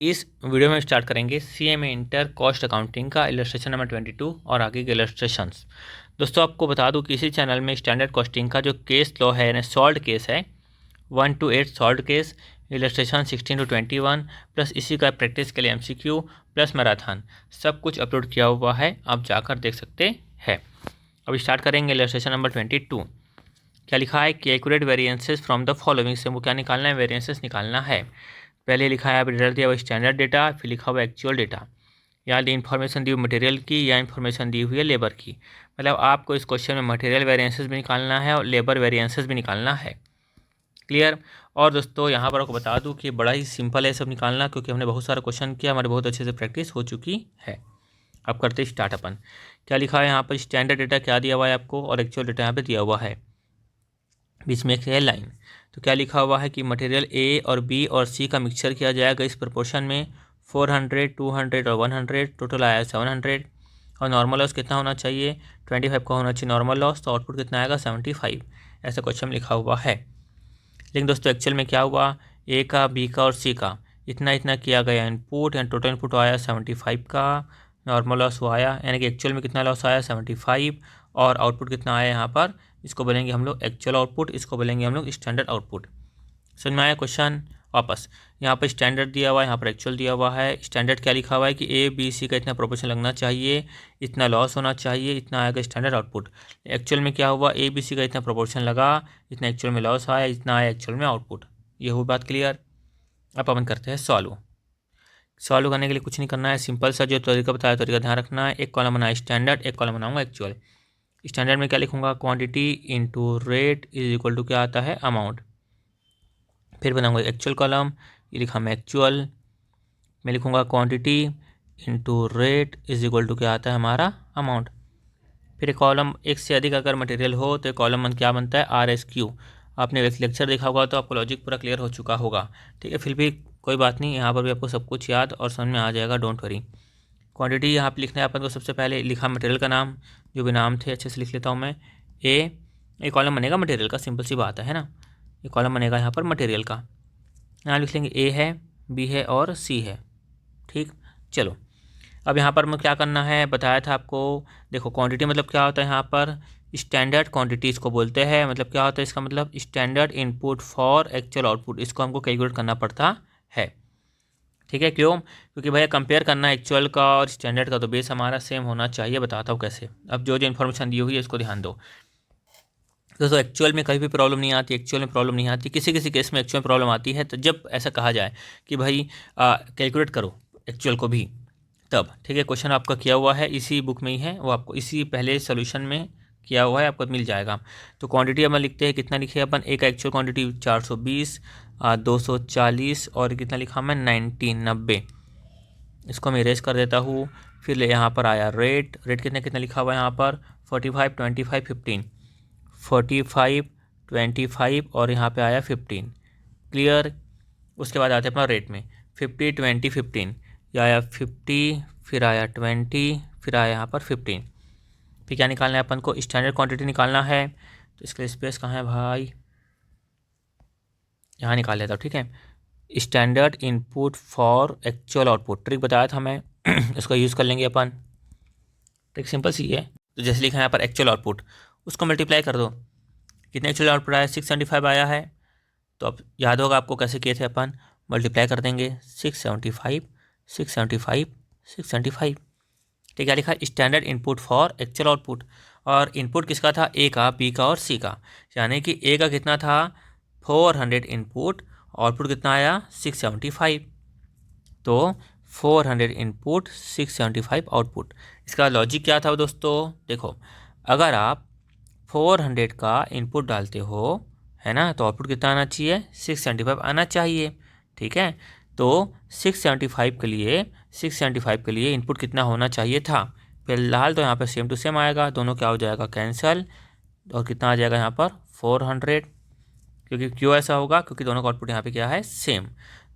इस वीडियो में स्टार्ट करेंगे सीएमए इंटर कॉस्ट अकाउंटिंग का इलस्ट्रेशन नंबर 22 और आगे के इलस्ट्रेशंस। दोस्तों आपको बता दूं कि इसी चैनल में स्टैंडर्ड कॉस्टिंग का जो केस लॉ है यानी सॉल्व केस है 1 to 8 solve case, illustration 16 to 21 plus इसी का प्रैक्टिस के लिए एमसीक्यू प्लस मैराथन सब कुछ अपलोड किया हुआ है, आप जाकर देख सकते हैं। अब स्टार्ट करेंगे इलस्ट्रेशन नंबर 22। क्या लिखा है? Calculate variances from the following से वो क्या निकालना है? वेरिएंसेस निकालना है। पहले लिखा है आप रिजल्ट दिया हुआ स्टैंडर्ड डेटा, फिर लिखा हुआ एक्चुअल डेटा। यहाँ इन्फॉर्मेशन दी हुई मटेरियल की या इन्फॉर्मेशन दी हुई है लेबर की। मतलब आपको इस क्वेश्चन में मटेरियल वेरिएंसेस भी निकालना है और लेबर वेरिएंसेस भी निकालना है। क्लियर? और दोस्तों यहाँ पर आपको बता दूँ कि बड़ा ही सिंपल है सब निकालना, क्योंकि हमने बहुत सारा क्वेश्चन किया, हमारे बहुत अच्छे से प्रैक्टिस हो चुकी है। अब करते स्टार्ट अपन। क्या लिखा है यहाँ पर? स्टैंडर्ड डेटा क्या दिया हुआ है आपको और एक्चुअल डेटा यहाँ पर दिया हुआ है, बीच में एक है लाइन। तो क्या लिखा हुआ है कि मटेरियल ए और बी और सी का मिक्सचर किया जाएगा इस प्रोपोर्शन में 400, 200 और 100, टोटल आया 700। और नॉर्मल लॉस कितना होना चाहिए? 25 का होना चाहिए नॉर्मल लॉस, तो आउटपुट कितना आएगा? 75। ऐसा क्वेश्चन लिखा हुआ है। लेकिन दोस्तों एक्चुअल में क्या हुआ? ए का, बी का और सी का इतना इतना किया गया इनपुट, यानी टोटल इनपुट आया 75 का, नॉर्मल लॉस वो आया, यानी कि एक्चुअल में कितना लॉस आया? 75। और आउटपुट कितना आया यहाँ पर? इसको बोलेंगे हम लोग एक्चुअल आउटपुट, इसको बोलेंगे हम लोग स्टैंडर्ड आउटपुट। समझ में आया क्वेश्चन? वापस यहाँ पर स्टैंडर्ड दिया हुआ है, यहाँ पर एक्चुअल दिया हुआ है। स्टैंडर्ड क्या लिखा हुआ है कि ए बी सी का इतना प्रोपोर्शन लगना चाहिए, इतना लॉस होना चाहिए, इतना आएगा स्टैंडर्ड आउटपुट। एक्चुअल में क्या हुआ? ए बी सी का इतना प्रोपोर्शन लगा, इतना एक्चुअल में लॉस आया, इतना आया एक्चुअल में आउटपुट। ये हुई बात क्लियर? अब अपन करते हैं सॉल्व। सॉल्व करने के लिए कुछ नहीं करना है, सिंपल सा जो तरीका बताया तरीका ध्यान रखना है। एक कॉलम बनाया स्टैंडर्ड, एक कॉलम बनाऊंगा एक्चुअल। स्टैंडर्ड में क्या लिखूंगा? Quantity into rate is equal to क्या आता है? अमाउंट। फिर बनाऊंगा एक्चुअल कॉलम, ये लिखा मैं एक्चुअल में लिखूंगा quantity into rate is equal to क्या आता है? हमारा अमाउंट। फिर एक कॉलम, एक से अधिक अगर मटेरियल हो तो कॉलम क्या बनता है? RSQ। आपने लेक्चर देखा होगा तो आपको लॉजिक पूरा क्लियर हो चुका होगा, ठीक है। फिर भी कोई बात नहीं, यहाँ पर भी आपको सब कुछ याद और समझ में आ जाएगा, डोंट वरी। क्वांटिटी यहाँ पे लिखना है अपन को। सबसे पहले लिखा मटेरियल का नाम, जो भी नाम थे अच्छे से लिख लेता हूँ मैं। ए कॉलम बनेगा मटेरियल का, सिंपल सी बात है ना। ये कॉलम बनेगा यहाँ पर मटेरियल का। यहाँ लिख लेंगे ए है, बी है और सी है, ठीक। चलो अब यहाँ पर मैं क्या करना है बताया था आपको। देखो क्वांटिटी मतलब क्या होता है? यहाँ पर स्टैंडर्ड क्वांटिटी इसको बोलते हैं। मतलब क्या होता है इसका? मतलब standard input for actual output, इसको हमको कैलकुलेट करना पड़ता है, ठीक है। क्यों? क्योंकि भैया कंपेयर करना एक्चुअल का और स्टैंडर्ड का, तो बेस हमारा सेम होना चाहिए। बताता हूँ कैसे। अब जो जो इन्फॉर्मेशन दी हुई है इसको ध्यान दो। दोस्तों एक्चुअल में कभी भी प्रॉब्लम नहीं आती, एक्चुअल में प्रॉब्लम नहीं आती, किसी किसी केस में एक्चुअल में प्रॉब्लम आती है। तो जब ऐसा कहा जाए कि भाई कैलकुलेट करो एक्चुअल को भी, तब ठीक है। क्वेश्चन आपका किया हुआ है इसी बुक में ही है, वो आपको इसी पहले सोल्यूशन में किया हुआ है, आपको मिल जाएगा। तो क्वांटिटी अपन लिखते हैं, कितना लिखे अपन? एक एक्चुअल क्वांटिटी 420, 240 और कितना लिखा मैं? 90। इसको मैं इरेज कर देता हूँ। फिर यहाँ पर आया रेट, रेट कितना कितना लिखा हुआ है यहाँ पर? 45, 25, 15, 45, 25 और यहाँ पे आया 15। क्लियर? उसके बाद आते हैं अपना रेट में 50, 20, 15। ये आया 50, फिर आया 20, फिर आया यहाँ पर 15। फिर क्या निकालना है अपन को? स्टैंडर्ड क्वांटिटी निकालना है। तो इसके लिए स्पेस कहाँ है भाई? यहाँ निकाल लेता हूँ, ठीक है। Standard input for actual output, trick बताया था मैं इसको यूज़ कर लेंगे अपन। ट्रिक सिंपल सी है। तो जैसे लिखा है यहाँ पर एक्चुअल आउटपुट, उसको मल्टीप्लाई कर दो। कितने एक्चुअल आउटपुट आया? 675 आया है। तो अब याद होगा आपको कैसे किए थे अपन? मल्टीप्लाई कर देंगे 675, 675, 675। ठीक है। क्या लिखा? Standard input for actual output. और इनपुट किसका था? ए का, बी का और सी का। यानी कि ए का कितना था? 400 इनपुट, आउटपुट कितना आया? 675। तो 400 इनपुट, 675 आउटपुट। इसका लॉजिक क्या था दोस्तों? देखो, अगर आप 400 का इनपुट डालते हो, है ना, तो आउटपुट कितना आना चाहिए? 675 आना चाहिए, ठीक है। तो 675 के लिए इनपुट कितना होना चाहिए था? फिलहाल तो यहाँ पर सेम टू सेम आएगा, दोनों क्या हो जाएगा? कैंसल। और कितना आ जाएगा यहाँ पर? 400। क्योंकि क्यों ऐसा होगा? क्योंकि दोनों का आउटपुट यहाँ पे क्या है? सेम।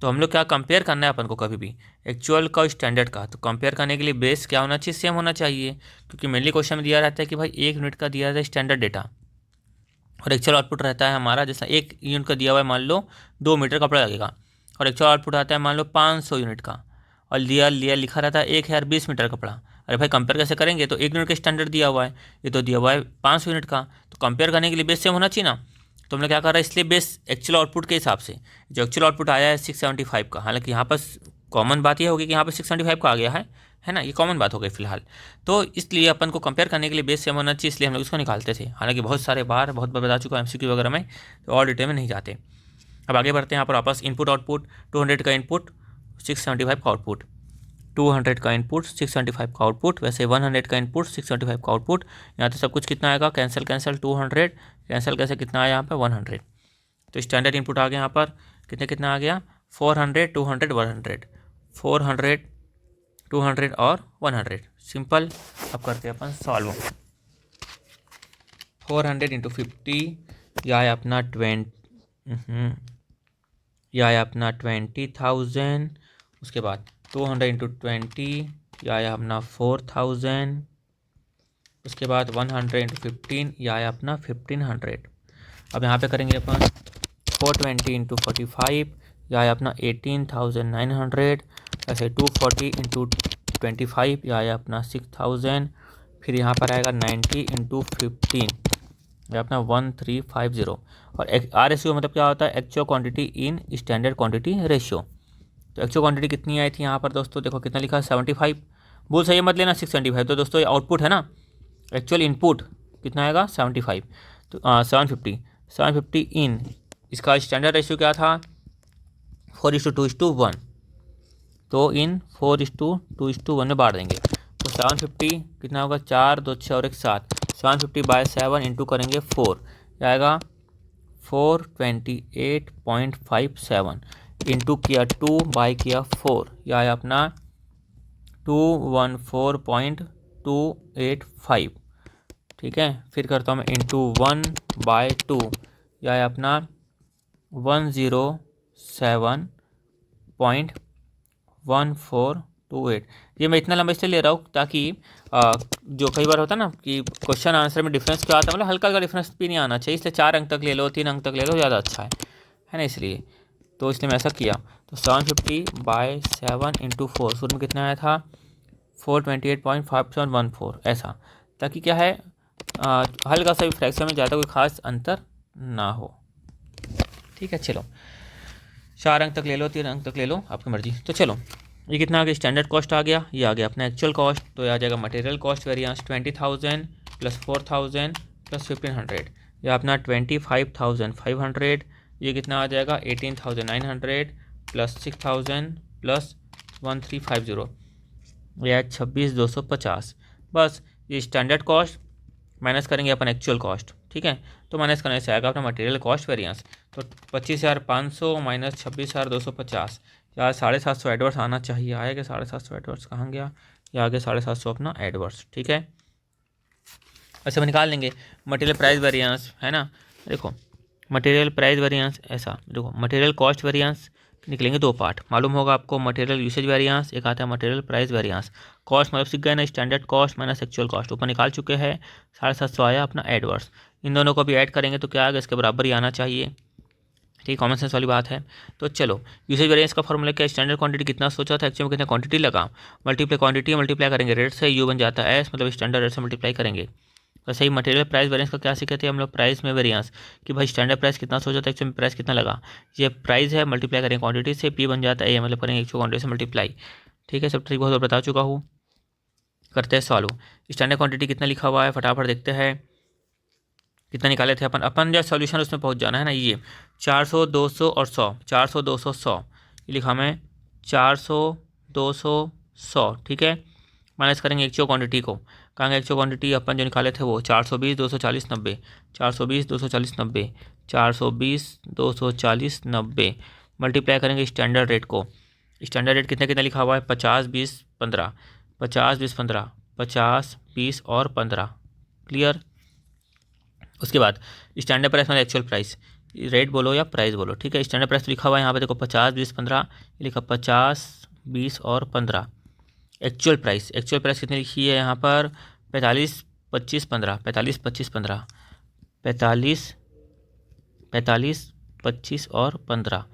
तो हम लोग क्या कंपेयर करना है अपन को कभी भी? एक्चुअल का और स्टैंडर्ड का। तो कंपेयर करने के लिए बेस क्या होना चाहिए? सेम होना चाहिए। क्योंकि मेनली क्वेश्चन में दिया रहता है कि भाई 1 यूनिट का दिया रहता है स्टैंडर्ड डेटा और एक्चुअल आउटपुट रहता है हमारा, जैसा 1 यूनिट का दिया हुआ है, मान लो 2 मीटर कपड़ा लगेगा और एक्चुअल आउटपुट आता है मान लो 500 यूनिट का, और लिया लिखा रहता है 1020 मीटर कपड़ा। अरे भाई कंपेयर कैसे करेंगे, तो 1 यूनिट का स्टैंडर्ड दिया हुआ है, ये तो दिया हुआ है 500 यूनिट का, तो कंपेयर करने के लिए बेस सेम होना चाहिए ना। तो हमने क्या करा, इसलिए बेस एक्चुअल आउटपुट के हिसाब से जो एक्चुअल आउटपुट आया है 675 का, हालांकि यहाँ पर कॉमन बात यह होगी कि यहाँ पर 675 का आ गया है ना, ये कॉमन बात हो गई फिलहाल। तो इसलिए अपन को कंपेयर करने के लिए बेस सेम होना चाहिए, इसलिए हम लोग इसको निकालते थे। हालांकि बहुत बार बता चुका हूँ MCQ वगैरह में, तो और डिटेल में नहीं जाते। अब आगे बढ़ते हैं। यहाँ पर वापस इनपुट आउटपुट 200 का इनपुट 675 का आउटपुट, 200 का इनपुट 675 का आउटपुट, वैसे 100 का इनपुट 675 का आउटपुट। यहाँ तो सब कुछ कितना आएगा, कैंसिल 200 कैंसिल कैसे कितना आया यहाँ पर 100। तो स्टैंडर्ड इनपुट आ गया यहाँ पर कितना आ गया 400 200 100, 400 200 और 100। सिंपल। अब करते हैं अपन सॉल्व। 400 × 50 या है अपना 20,000। उसके बाद 200 × 20 या है अपना 4,000। उसके बाद 100 × 15 या है अपना 1,500। अब यहाँ पे करेंगे अपन 420 × 45 या है अपना 18,900। ऐसे 240 × 25 या है अपना 6,000। फिर यहाँ पर आएगा 90 × 15 या अपना 1350। और RSU मतलब क्या होता है, actual quantity in standard quantity ratio. तो एक्चुअल क्वांटिटी कितनी आई थी यहाँ पर दोस्तों, देखो कितना लिखा है 75। भूल सही मत लेना 675। तो दोस्तों ये आउटपुट है ना, एक्चुअल इनपुट कितना आएगा 75। तो 750 इन, इसका स्टैंडर्ड रेशियो क्या था 4:2:1, तो इन 4:2:1 में बांट देंगे। तो 750 कितना होगा 4 2 6 और 1 7, 750/7 इंटू करेंगे 4, आएगा 428.57 इंटू किया 2 बाई किया 4, यह आया अपना 214.285। ठीक है, फिर करता हूँ मैं इंटू 1/2, यह आया अपना 107.1428। ये मैं इतना लंबा इसलिए ले रहा हूँ ताकि जो कई बार होता है ना कि क्वेश्चन आंसर में डिफरेंस क्या आता है, मतलब हल्का का डिफरेंस भी नहीं आना चाहिए, इसलिए 4 अंक तक ले लो, 3 अंक तक ले लो, ज़्यादा अच्छा है ना, इसलिए तो इसलिए मैं ऐसा किया। तो 750/7 इंटू 4 शुरू में कितना आया था 428.5714, ऐसा, ताकि क्या है हल्का सा भी फ्रैक्शन में ज़्यादा कोई खास अंतर ना हो। ठीक है, चलो 4 अंक तक ले लो, 3 अंक तक ले लो, आपकी मर्जी। तो चलो ये कितना आ गया, स्टैंडर्ड कॉस्ट आ गया, ये आ गया अपना एक्चुअल कॉस्ट। तो ये आ जाएगा मटेरियल कॉस्ट वेरिएंस 20,000 + 4,000 + 1,500, या अपना 25,500। ये कितना आ जाएगा 18,900 + 6,000 + 1350, यह 26,250। बस ये स्टैंडर्ड कॉस्ट माइनस करेंगे अपन एक्चुअल कॉस्ट। ठीक है, तो माइनस करने से आएगा अपना मटेरियल कॉस्ट वेरिएंस। तो 25,500 माइनस 26,250, यार 750 एडवर्स आना चाहिए, आएगा 750 एडवर्स, कहाँ गया, या आगे 750 अपना एडवर्स। ठीक है, ऐसे हम निकाल लेंगे मटेरियल प्राइस वेरिएंस, है ना। देखो मटेरियल प्राइस वेरिएंस ऐसा, देखो मटेरियल कॉस्ट वेरिएंस निकलेंगे 2 पार्ट, मालूम होगा आपको, मटेरियल यूसेज वेरिएंस, एक आता है मटेरियल प्राइस वेरिएंस। कॉस्ट मतलब सीख गए ना, standard cost minus actual cost, ऊपर निकाल चुके हैं, 750 आया अपना एडवर्स। इन दोनों को भी ऐड करेंगे तो क्या आएगा, इसके बराबर ही आना चाहिए। ठीक, कॉमन सेंस वाली बात है। तो चलो यूसेज वेरिएंस का फॉर्मूला क्या, स्टैंडर्ड क्वांटिटी कितना सोचा था, एक्चुअल में कितना क्वांटिटी लगा, मल्टीप्लाई क्वांटिटी मल्टीप्लाई करेंगे रेट से, यू बन जाता है एस, मतलब स्टैंडर्ड रेट से मल्टीप्लाई करेंगे। वैसे ही मटेरियल प्राइस वेरिएंस का क्या सीखे थे हम लोग, प्राइस में वेरिएंस, कि भाई स्टैंडर्ड प्राइस कितना सोचा था, एक्चुअल में प्राइस कितना लगा, ये प्राइस है, मल्टीप्लाई करेंगे क्वांटिटी से, पी बन जाता है, मतलब करेंगे एक्चुअल क्वांटिटी से मल्टीप्लाई। ठीक है, सब ट्रिक बहुत बता चुका हूँ। करते हैं सॉल्व। स्टैंडर्ड क्वांटिटी कितना लिखा हुआ है, फटाफट देखते हैं कितना निकाले थे अपन जो सॉल्यूशन उसमें पहुंच जाना है ना। ये 400 200 और 100, 400 200 100, ये लिखा मैं 400 200 100। ठीक है, माइनस करेंगे एक्चुअल क्वांटिटी को, कहाँ एक्चुअल क्वांटिटी अपन जो निकाले थे वो 420 240 90, 420 240 90, 420 240 90, मल्टीप्लाई करेंगे स्टैंडर्ड रेट को। स्टैंडर्ड रेट कितना कितना लिखा हुआ है 50 20 15, 50 20 15, 50 20 और 15, क्लियर। उसके बाद स्टैंडर्ड प्राइस मतलब एक्चुअल प्राइस, रेट बोलो या प्राइस बोलो। ठीक है, स्टैंडर्ड प्राइस लिखा हुआ है यहाँ पे देखो 50 20 15, ये लिखा 50 20 और 15। एक्चुअल प्राइस कितनी लिखी है यहाँ पर 45 25 15, 45 25 15, 45 45 25 और 15,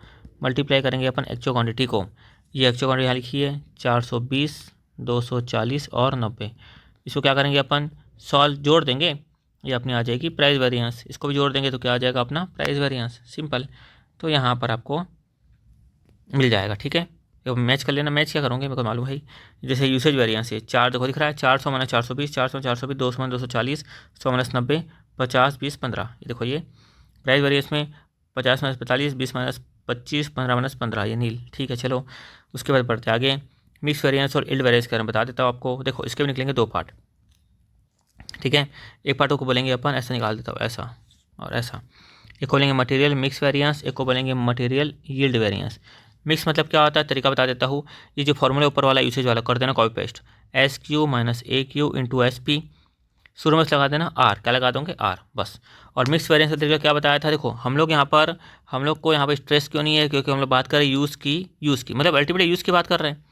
मल्टीप्लाई करेंगे अपन एक्चुअल क्वांटिटी को। ये एक्चुअल क्वांटिटी यहाँ लिखी है 420, 240 और 90। इसको क्या करेंगे अपन, सॉल्व जोड़ देंगे, ये अपनी आ जाएगी प्राइस वेरिएंस। इसको भी जोड़ देंगे तो क्या आ जाएगा अपना प्राइस वेरिएंस, सिंपल। तो यहाँ पर आपको मिल जाएगा, ठीक है। तो मैच कर लेना, मैच क्या करोगे मेरे को मालूम है। जैसे यूसेज वेरिएंस है, 4 देखो दिख रहा है, 400 माइनस 420, 400 420, 200 माइनस 240, 100 माइनस 90, 50 20 15। ये देखो ये प्राइस वेरिएंस में 50 माइनस 45, 20 माइनस 25, 15 माइनस 15, ये नील, ठीक है। चलो उसके बाद बढ़ते आगे, मिक्स वेरिएंस और इल्ड वेरिएंस का बता देता हूँ आपको। देखो इसके भी निकलेंगे 2 पार्ट, ठीक है। एक पार्ट को बोलेंगे अपन, ऐसा निकाल देता हूँ, ऐसा और ऐसा। एक को बोलेंगे मटेरियल मिक्स वेरिएंस, एक को बोलेंगे मटेरियल यील्ड वेरिएंस। मिक्स मतलब क्या होता है, तरीका बता देता हूँ। ये जो फॉर्मूला ऊपर वाला यूसेज वाला कर देना copy paste, S Q minus A Q into S P, शुरू में लगा देना आर, क्या लगा दोगे आर, बस। और मिक्स वेरिएंस का तरीका क्या बताया था, देखो हम लोग को यहाँ पर स्ट्रेस क्यों नहीं है, क्योंकि हम लोग बात कर रहे हैं यूज़ की मतलब अल्टीमेटली यूज़ की बात कर रहे हैं।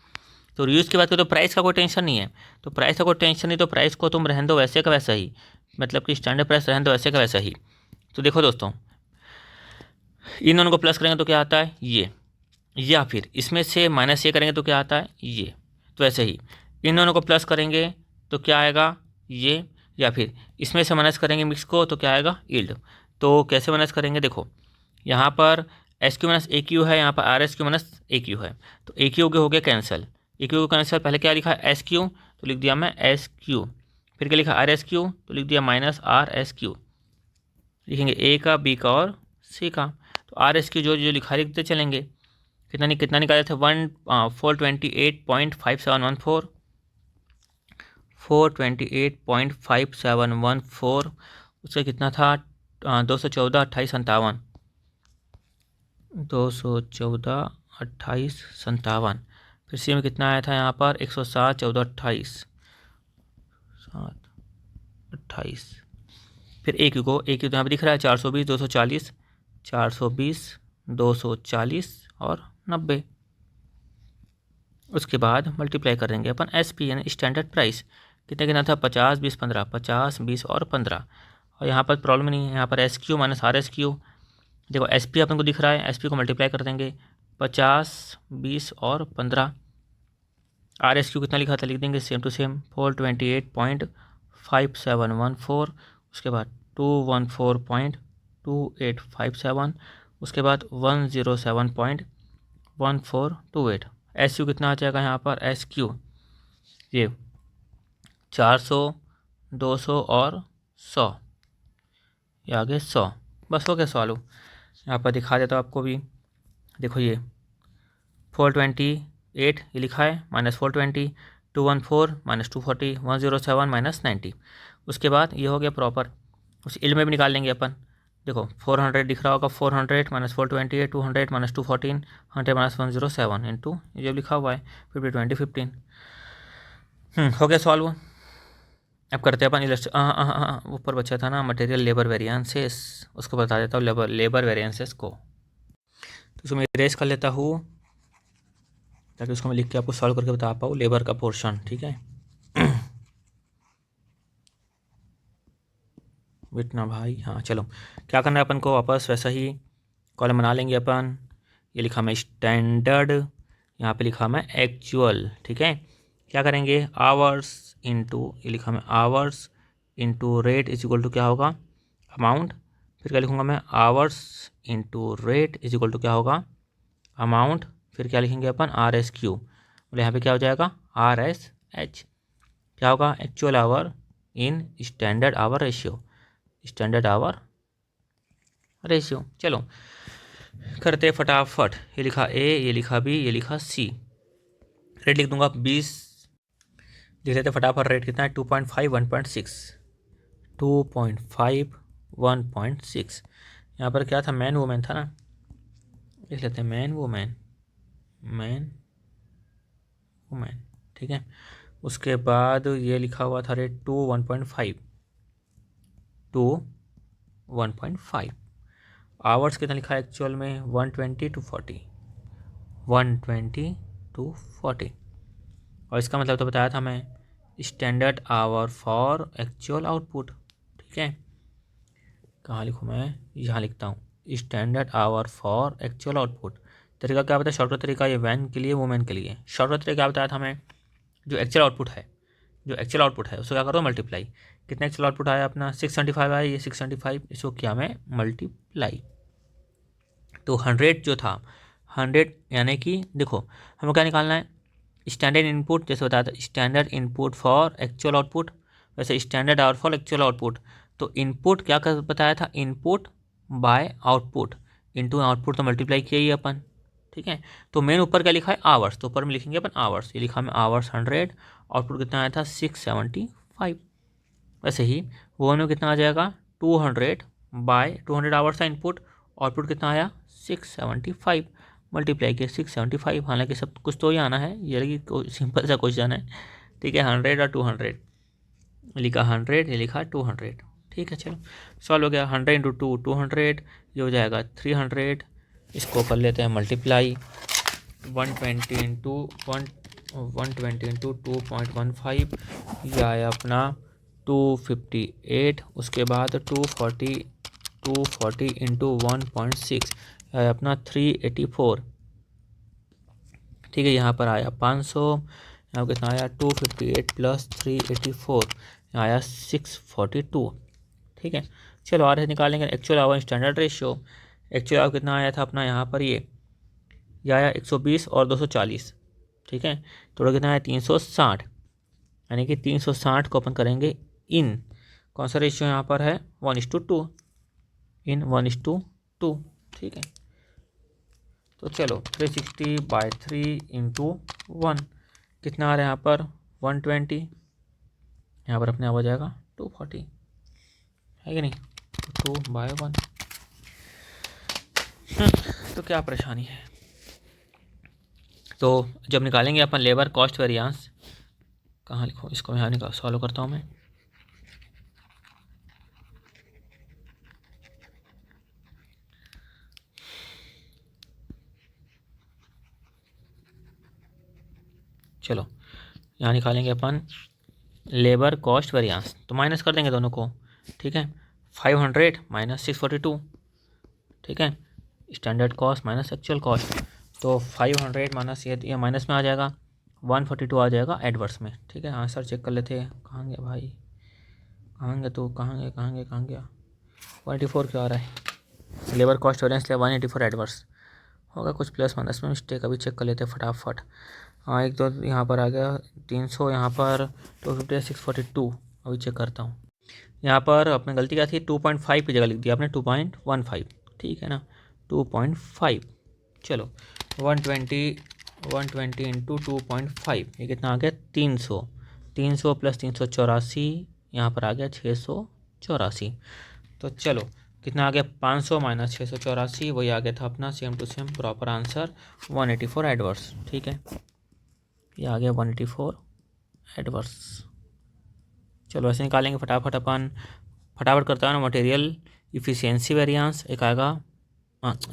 तो यूज़ की बात करें तो प्राइस का कोई टेंशन नहीं है, तो प्राइस का कोई टेंशन नहीं, तो प्राइस को तुम रहने दो वैसे का वैसा ही, मतलब कि स्टैंडर्ड प्राइस रहने दो वैसे का वैसा ही। तो देखो दोस्तों, इन दोनों को प्लस करेंगे तो क्या आता है ये, या फिर इसमें से माइनस ये करेंगे तो क्या आता है ये। तो ऐसे ही इन दोनों को प्लस करेंगे तो क्या आएगा ये, या फिर इसमें से माइनस करेंगे मिक्स को तो क्या आएगा यील्ड। तो कैसे माइनस करेंगे, देखो यहाँ पर S Q minus A Q है, यहाँ पर R S Q minus A Q है, तो ए क्यू हो गया कैंसिल, ए क्यू कैंसिल। पहले क्या लिखा एस क्यू, तो लिख दिया मैं एस क्यू, फिर क्या लिखा आर एस क्यू, तो लिख दिया माइनस आर एस क्यू। लिखेंगे ए का, बी का और सी का। तो आर एस क्यू जो जो लिखा लिखते चलेंगे। कितना निकाले थे 428.5714, 428.5714। उसका कितना था 214 28 57। फिर सी में कितना आया था यहाँ पर 107 14 28 7 28। फिर ए क्यू तो यहाँ पे दिख रहा है 420 240, 420 240 और 90। उसके बाद मल्टीप्लाई करेंगे अपन एस पी यानी स्टैंडर्ड प्राइस। कितना था 50 20 15, 50 20 और 15। और यहाँ पर प्रॉब्लम नहीं है, यहाँ पर S Q minus R S Q. देखो एस पी अपन को दिख रहा है, एस पी को मल्टीप्लाई कर देंगे 50 20 और 15। आर एस क्यू कितना लिखा था लिख देंगे सेम टू सेम 428.5714। उसके बाद 214.2857। उसके बाद 107.1428। एस क्यू कितना आ जाएगा यहाँ पर एस क्यू, ये 400 200 और 100, ये आगे 100। बस हो गया सॉल्व। यहाँ पर दिखा देता हूँ आपको भी। देखो ये 428 ये लिखा है माइनस 420, 214 माइनस 240, 107 माइनस 90। उसके बाद ये हो गया प्रॉपर। उस इल में भी निकाल लेंगे अपन। देखो 400 दिख रहा होगा, 400 माइनस 428, 200 माइनस 214, 100 माइनस 107 इंटू ये लिखा हुआ है 50 20 15। हो गया सॉल्व। अब करते हैं अपन ऊपर बचा था ना मटेरियल लेबर वेरिएंसेस, उसको बता देता हूँ लेबर वेरिएंसेस को। तो उसको मैं इरेज कर लेता हूँ ताकि उसको मैं लिख के आपको सॉल्व करके बता पाऊँ लेबर का पोर्शन, ठीक है। बिटना भाई, हाँ चलो क्या करना है अपन को, वापस वैसा ही कॉलम बना लेंगे अपन। ये लिखा मैं स्टैंडर्ड, यहाँ पे लिखा मैं एक्चुअल, ठीक है। क्या करेंगे आवर्स इंटू, ये लिखा मैं hours into rate is equal to क्या होगा अमाउंट। फिर क्या लिखूँगा मैं hours into rate is equal to क्या होगा अमाउंट। फिर क्या लिखेंगे अपन आर एस क्यू, बोले यहाँ पे क्या हो जाएगा आर एस एच, क्या होगा actual our in standard our ratio, standard our ratio. चलो करते फटाफट। ये लिखा ए, ये लिखा बी, ये लिखा सी। रेट लिख दूंगा 20, लिख लेते फटाफट। रेट कितना है 2.5 1.6, 2.5 1.6। यहाँ पर क्या था मैन वुमेन था ना, लिख लेते हैं मैन वुमेन, मैन वुमेन, ठीक है। उसके बाद ये लिखा हुआ था रेट 1.5 टू 1.5। आवर्स कितना लिखा है एक्चुअल में 120 to 40, 120 to 40। और इसका मतलब तो बताया था मैं standard hour for actual output, ठीक है। कहाँ लिखूँ मैं, यहाँ लिखता हूँ standard hour for actual output. तरीका क्या बताया, शॉर्टकट तरीका ये वैन के लिए वुमेन के लिए। शॉर्टकट तरीका क्या बताया था हमें, जो एक्चुअल आउटपुट है उसको क्या करो मल्टीप्लाई। कितना एक्चुअल आउटपुट आया अपना 675 आया, ये 675 इसको किया मैं मल्टीप्लाई। तो 100 जो था 100 यानी कि देखो हमें क्या निकालना है, स्टैंडर्ड इनपुट जैसे बताया था, standard input for actual output, वैसे standard out for actual output. तो इनपुट क्या कर बताया था, input by output into output, तो मल्टीप्लाई किया ही अपन, ठीक है। तो मेन ऊपर क्या लिखा है आवर्स, तो ऊपर में लिखेंगे अपन आवर्स, ये लिखा है आवर्स 100, आउटपुट कितना आया था 675। वैसे ही वो में कितना आ जाएगा 200 बाय 200 आवर्स का इनपुट, आउटपुट कितना आया 675, मल्टीप्लाई किया 675। हालांकि सब कुछ तो ही आना है, ये लगी सिंपल सा क्वेश्चन है, ठीक है। 100 और 200 लिखा 100, ये लिखा 200, ठीक है। चलो सॉल्व हो गया, 100 इंटू 200, ये हो जाएगा 300। इसको कर लेते हैं मल्टीप्लाई, 120 इंटू 2.15, ये आया अपना 258। उसके बाद 240 इंटू 1.6 आया अपना 384, ठीक है। यहाँ पर आया 500, यहाँ कितना आया 258 प्लस 384 आया 642, ठीक है। चलो आर निकालेंगे actual our standard ratio. Actual our कितना आया था अपना यहाँ पर, ये आया 120 और 240, ठीक है। तो कितना आया 360, यानी कि 360 को अपन करेंगे इन कौन सा रेशियो यहाँ पर है 1:2, इन 1:2, ठीक है। तो चलो 360/3 इंटू 1 कितना आ रहा है यहाँ पर 120, यहाँ पर अपने आप हो जाएगा 240, है कि नहीं, 2/1। तो क्या परेशानी है, तो जब निकालेंगे अपन लेबर कॉस्ट वेरिएंस, कहाँ लिखो इसको, मैं यहाँ निकाल सॉल्व करता हूँ मैं। चलो यहाँ निकालेंगे अपन लेबर कॉस्ट वेरिएंस, तो माइनस कर देंगे दोनों को, ठीक है। 500 माइनस 642, ठीक है, standard cost minus actual cost. तो 500 माइनस ये माइनस में आ जाएगा, 142 आ जाएगा एडवर्स में, ठीक है। आंसर चेक कर लेते हैं, कहाँ गया भाई, कहाँ गया तू, कहाँ गया 184 क्यों आ रहा है, लेबर कॉस्ट वेरिएंस ले 184 एडवर्स होगा, कुछ प्लस माइनस में मिस्टेक, अभी चेक कर लेते हैं फटाफट। हाँ एक तो यहाँ पर आ गया 300, यहाँ पर 250 642, अभी चेक करता हूँ। यहाँ पर अपने गलती क्या थी, 2.5 की जगह लिख दिया आपने 2.15, ठीक है ना 2.5। चलो 120 इंटू 2.5, ये कितना आ गया 300 प्लस 384, यहाँ पर आ गया 684। तो चलो कितना आ गया 500 माइनस 684, वही आ गया था अपना same to same proper answer 184 adverse, ठीक है। ये आ गया 184 एडवर्स। चलो ऐसे निकालेंगे फटाफट अपन, फटाफट करता है ना। मटेरियल इफ़िशियंसी वेरिएंस एक आएगा,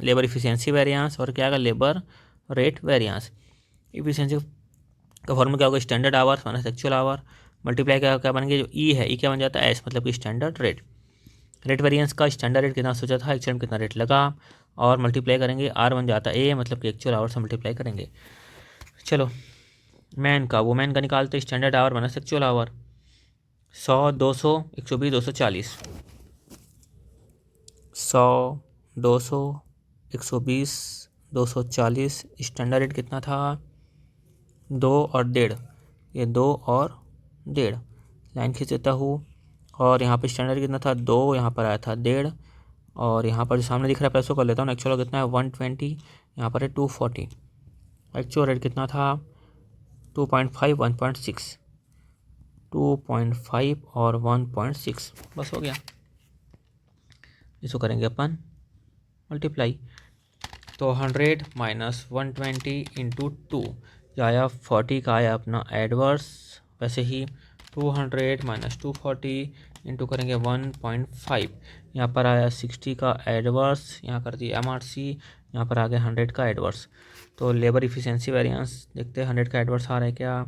लेबर इफ़िशियंसी वेरिएंस, और क्या आएगा लेबर रेट वेरिएंस। इफ़िशियंसी का फॉर्मूला क्या होगा, standard hours minus actual our, multiply क्या बनेंगे, जो ई है ई क्या बन जाता है एस, मतलब कि स्टैंडर्ड रेट। रेट वेरिएंस का स्टैंडर्ड रेट कितना सोचा था, एक्चुअल में कितना रेट लगा, और मल्टीप्लाई करेंगे आर बन जाता है ए, मतलब कि एक्चुअल आवर से मल्टीप्लाई करेंगे। चलो मैन का वुमेन का निकालते, standard our minus actual our, 100 200 120 240, 100 200 120 240, standard rate कितना था 2 और 1.5, ये 2 और 1.5 लाइन खींच देता हूँ। और यहाँ पे स्टैंडर्ड कितना था 2, यहाँ पर आया था 1.5, और यहाँ पर जो सामने दिख रहा है पैसों कर लेता हूँ, एक्चुअल कितना है 120, यहाँ पर है 240, एक्चुअल रेट कितना था 2.5 1.6, 2.5 और 1.6, बस हो गया। इसको करेंगे अपन मल्टीप्लाई, तो 100 माइनस 120 इंटू 2 आया 40 का आया अपना एडवर्स। वैसे ही 200 माइनस 240 इंटू करेंगे 1.5, यहाँ पर आया 60 का एडवर्स, यहाँ कर दिया MRC, यहाँ पर आ गया 100 का एडवर्स। तो लेबर इफ़िशियंसी वेरिएंस देखते हैं 100 का एडवर्स आ रहा है क्या,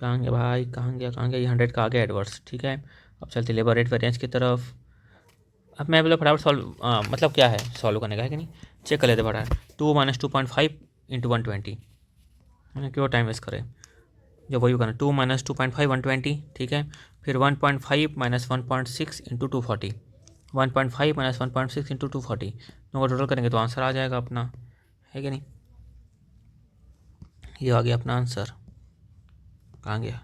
कहाँ गया भाई, कहाँ गया, ये 100 का आ गया एडवर्स, ठीक है। अब चलते लेबर रेट वेरिएंस की तरफ। अब मैं बोला फटाफट सॉल्व, मतलब क्या है सॉल्व करने का है कि नहीं, चेक कर लेते बड़ा 2 - 2.5 × 120, क्यों टाइम वेस्ट करें, जब वही करना 2 - 2.5 120, ठीक है। फिर 1.5 - 1.6 × 240, 1.5 - 1.6 × 240, दोनों टोटल करेंगे तो आंसर आ जाएगा अपना, है कि नहीं। ये आ गया अपना आंसर, कहाँ गया,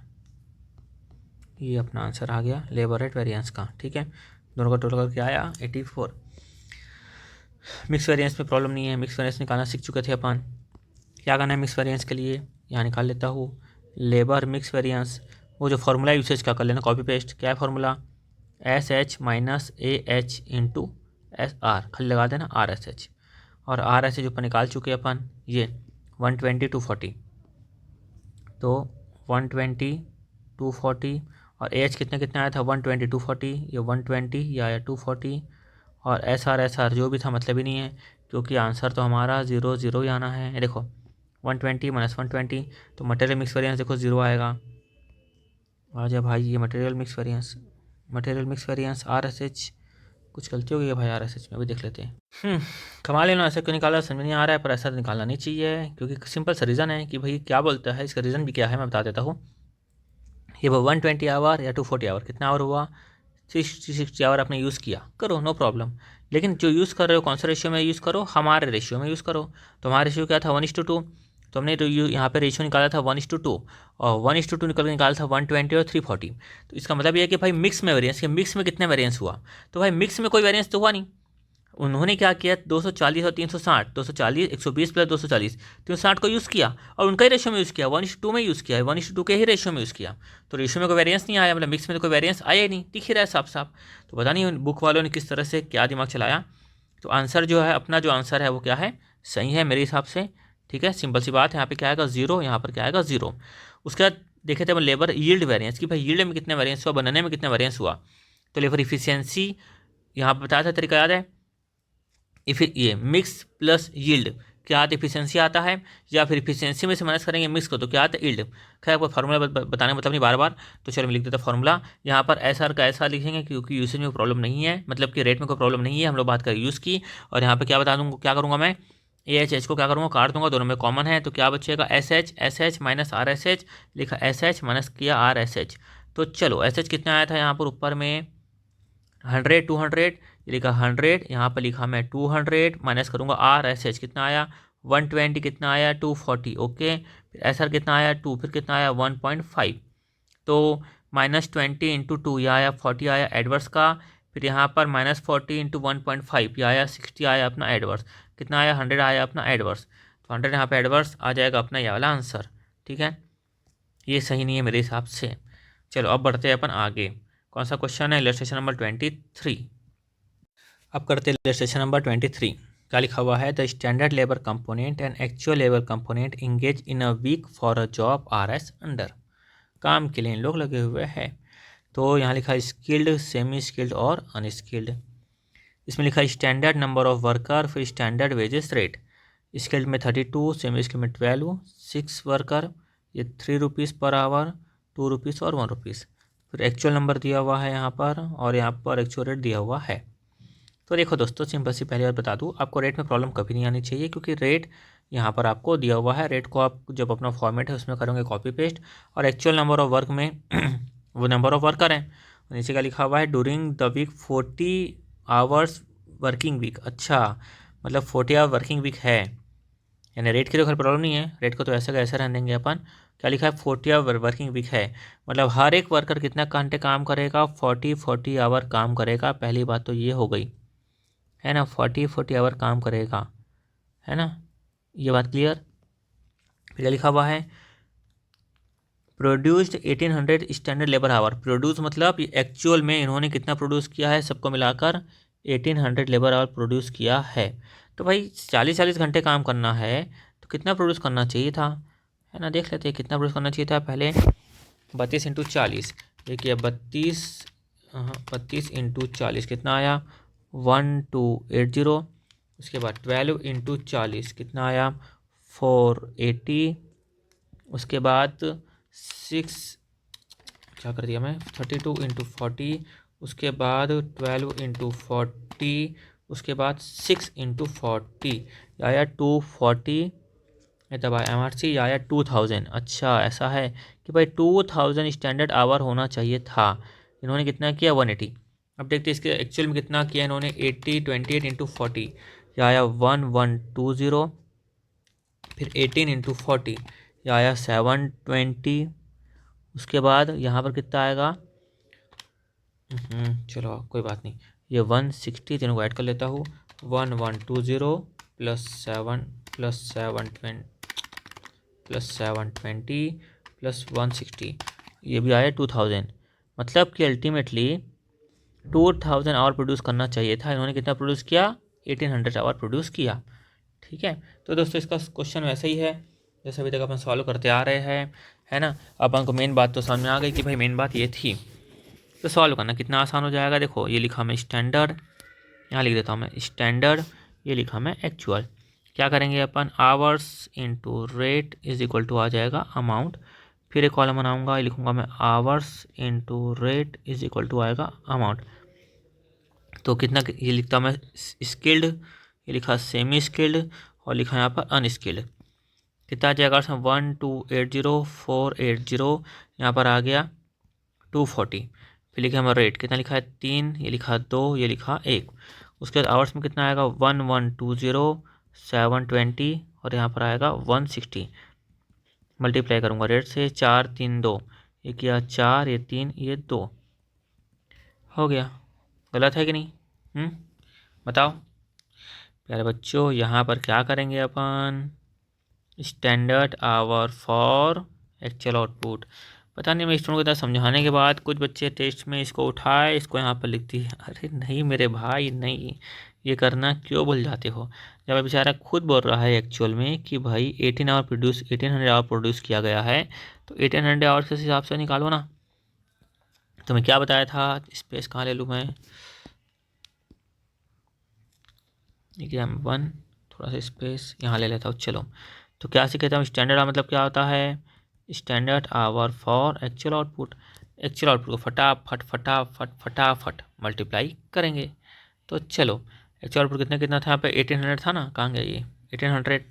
ये अपना आंसर आ गया लेबर रेट वेरिएंस का, ठीक है। दोनों का टोटल करके आया 84। मिक्स वेरिएंस में प्रॉब्लम नहीं है, मिक्स वेरिएंस निकालना सीख चुके थे अपन। क्या करना है मिक्स वेरिएंस के लिए, यहाँ निकाल लेता हूँ लेबर मिक्स वेरिएंस। वो जो फार्मूला यूसेज का कर लेना कॉपी पेस्ट, क्या है फार्मूला, SH - AH × SR, खाली लगा देना RSH, और RSH ऊपर निकाल चुके अपन, ये 120 240, तो 120 240, और AH कितने कितने आया था 120 240, ये 120 ये आया 240, और SR जो भी था मतलब ही नहीं है, क्योंकि आंसर तो हमारा 0 0 ही आना है। देखो 120 - 120, तो मटेरियल मिक्स वेरिएंस देखो 0 आएगा। आ जा भाई, ये मटेरियल मिक्स वेरिएंस RSH, कुछ गलती हो गई है भाई RSH में, भी देख लेते हैं। कमा लेना, ऐसे क्यों निकाला समझ नहीं आ रहा है, पर ऐसा निकालना नहीं चाहिए, क्योंकि सिंपल सा रीज़न है कि भाई क्या बोलता है, इसका रीज़न भी क्या है मैं बता देता हूँ। ये 120 आवर या 240 आवर, कितना आवर हुआ, 360 आवर आपने यूज़ किया, करो नो प्रॉब्लम। लेकिन जो यूज़ कर रहे हो कौन सा रेशियो में यूज़ करो, हमारे रेशियो में यूज़ करो। तो हमारा रेशियो क्या था 1:2, तो हमने यहाँ पे रेशियो निकाला था 1:2, और 1:2 निकल के निकाला था 120 और 340। तो इसका मतलब ये है कि भाई मिक्स में वेरिएंस, मिक्स में कितने वेरिएंस हुआ, तो भाई मिक्स में कोई वेरिएंस तो हुआ नहीं। उन्होंने क्या किया 240 और 360, 240 120 + 240 360 को यूज़ किया, और उनका ही रेशियो में यूज़ किया, 1:2 में यूज़ किया, 1:2 के ही रेशियो में यूज़ किया। तो रेशियो में कोई वेरिएंस नहीं आया, मतलब मिक्स में तो कोई वेरिएंस आया ही नहीं, दिख ही रहा है साफ साफ। तो पता नहीं बुक वालों ने किस तरह से क्या दिमाग चलाया। तो आंसर जो है अपना, जो आंसर है वो क्या है, सही है मेरे हिसाब से, ठीक है। सिंपल सी बात है, यहाँ पे क्या आएगा 0, यहाँ पर क्या आएगा 0। उसके बाद देखे थे लेबर यील्ड वेरिएंस की, भाई यील्ड में कितने वेरिएंस हुआ, बनने में कितना वेरिएंस हुआ। तो लेबर इफिशियंसी यहाँ पर बताया था, तरीका याद है, फिर ये मिक्स प्लस यील्ड क्या आता है, इफिशियंसी आता है, या फिर इफिशियंसी में से माइनस करेंगे मिक्स को तो क्या आता है यील्ड। खैर आपको फार्मूला बताने मतलब नहीं बार बार, तो चलो मैं लिख देता फार्मूला। यहाँ पर SR का SR लिखेंगे क्योंकि यूसेज में प्रॉब्लम नहीं है, मतलब कि रेट में कोई प्रॉब्लम नहीं है, हम लोग बात करें यूज़ की। और यहाँ पर क्या बता दूँगा, क्या करूँगा मैं, AH को क्या करूँगा काट दूंगा, दोनों में कॉमन है, तो क्या बचेगा SH - RSH, लिखा SH माइनस किया RSH। तो चलो SH कितना आया था यहाँ पर ऊपर में 100 200, लिखा 100, यहाँ पर लिखा मैं 200, माइनस करूँगा RSH कितना आया 120, कितना आया 240, ओके। फिर SR कितना आया 2, फिर कितना आया 1.5, तो -20 × 2 यह आया 40 आया एडवर्स का। फिर यहाँ पर -40 × 1.5 यह आया 60 आया अपना एडवर्स, कितना आया 100 आया अपना एडवर्स। तो 100 यहाँ पर एडवर्स आ जाएगा अपना यह वाला आंसर, ठीक है। ये सही नहीं है मेरे हिसाब से। चलो अब बढ़ते हैं अपन आगे, कौन सा क्वेश्चन है, इलस्ट्रेशन नंबर 23। अब करते हैं इलस्ट्रेशन नंबर 23। क्या लिखा हुआ है, the standard labour component and actual labour component engage in a week for a job are as under, काम के लिए इन लोग लगे हुए हैं। तो यहाँ लिखा है स्किल्ड, सेमी स्किल्ड और अनस्किल्ड। इसमें लिखा है स्टैंडर्ड नंबर ऑफ वर्कर, फिर स्टैंडर्ड वेजेस रेट, स्किल्ड में 32, सेमी स्किल्ड में 12, 6 वर्कर ये 3 रुपीज़ पर आवर, 2 रुपीज़ और 1 रुपीज़। फिर एक्चुअल नंबर दिया हुआ है यहाँ पर, और यहाँ पर एक्चुअल रेट दिया हुआ है। तो देखो दोस्तों सिंपल सी पहली बात बता दूँ, आपको रेट में प्रॉब्लम कभी नहीं आनी चाहिए, क्योंकि रेट यहाँ पर आपको दिया हुआ है। रेट को आप जब अपना फॉर्मेट है उसमें करोगे कॉपी पेस्ट, और एक्चुअल नंबर ऑफ वर्क में वो नंबर ऑफ वर्कर हैं। नीचे का लिखा हुआ है during the week 40 hours working week, अच्छा मतलब 40 आवर वर्किंग वीक है, यानी रेट की तो खैर प्रॉब्लम नहीं है, रेट को तो ऐसे का ऐसे रहने देंगे अपन। क्या लिखा है 40 आवर वर्किंग वीक है, मतलब हर एक वर्कर कितना घंटे काम करेगा, 40 आवर काम करेगा। पहली बात तो ये हो गई है ना, 40 आवर काम करेगा, है ना, ये बात क्लियर। फिर क्या लिखा हुआ है produced 1800 standard labour our, produce मतलब एक्चुअल में इन्होंने कितना प्रोड्यूस किया है, सबको मिलाकर 1800 लेबर आवर प्रोड्यूस किया है। तो भाई 40 घंटे काम करना है तो कितना प्रोड्यूस करना चाहिए था, है ना, देख लेते हैं कितना प्रोड्यूस करना चाहिए था। पहले 32 × 40, देखिए 32 × 40 कितना आया 1280। उसके बाद 12 × 40 कितना आया 480। उसके बाद 6 क्या कर दिया मैं 32 × 40। उसके बाद 12 × 40। उसके बाद 6 × 40 या 240 तब MRC या 2000। अच्छा ऐसा है कि भाई 2000 स्टैंडर्ड आवर होना चाहिए था, इन्होंने कितना किया 180। अब देखते हैं इसके एक्चुअल में कितना किया इन्होंने, 28 या 1120, फिर 18 × 40 या 720। उसके बाद यहाँ पर कितना आएगा, चलो कोई बात नहीं, ये 160 तीनों को ऐड कर लेता हूँ, 1120 +720 +160, ये भी आया 2000। मतलब कि अल्टीमेटली 2000 आवर प्रोड्यूस करना चाहिए था, इन्होंने कितना प्रोड्यूस किया, 1800 आवर प्रोड्यूस किया। ठीक है, तो दोस्तों इसका क्वेश्चन वैसे ही है जैसे अभी तक अपन सॉल्व करते आ रहे हैं, है ना। अपन को मेन बात तो समझ में आ गई कि भाई मेन बात ये थी, तो सॉल्व करना कितना आसान हो जाएगा। देखो ये लिखा मैं स्टैंडर्ड, यहाँ लिख देता हूँ मैं स्टैंडर्ड, ये लिखा मैं एक्चुअल। क्या करेंगे अपन, hours into rate is equal to आ जाएगा अमाउंट। फिर एक कॉलम बनाऊंगा, ये लिखूंगा मैं hours into rate is equal to आएगा अमाउंट। तो कितना, ये लिखता मैं स्किल्ड, ये लिखा सेमी स्किल्ड, और लिखा यहाँ पर अनस्किल्ड। कितना आ जाएगा, 1280480, यहाँ पर आ गया 240। फिर लिखा हमारा रेट, कितना लिखा है 3, ये लिखा 2, ये लिखा 1। उसके बाद आवर्स में कितना आएगा 1120720, और यहाँ पर आएगा 160। मल्टीप्लाई करूँगा रेट से, 4 3 2, ये किया 4, ये 3, ये 2, हो गया। गलत है कि नहीं, बताओ प्यारे बच्चों। यहाँ पर क्या करेंगे अपन, standard hour for actual output. पता नहीं मैं स्टूडेंट को इतना समझाने के बाद कुछ बच्चे टेस्ट में इसको उठाए, इसको यहाँ पर लिखती है। अरे नहीं मेरे भाई नहीं, ये करना क्यों भूल जाते हो, जब बेचारा खुद बोल रहा है एक्चुअल में कि भाई 1800 आवर प्रोड्यूस किया गया है, तो 1800 आवर के हिसाब से निकालो ना। तो मैं क्या बताया था, स्पेस कहाँ ले लूँ मैं, एग्जाम 1, थोड़ा सा स्पेस यहाँ ले लेता हूँ। चलो तो क्या सीखे थे हम, स्टैंडर्ड मतलब क्या होता है, standard hour for actual output. Actual output को फटाफट फटाफट फटाफट मल्टीप्लाई करेंगे। तो चलो एक्चुअल आउटपुट कितना कितना था यहाँ पे, 1800 था ना, कहाँ गया ये 1800।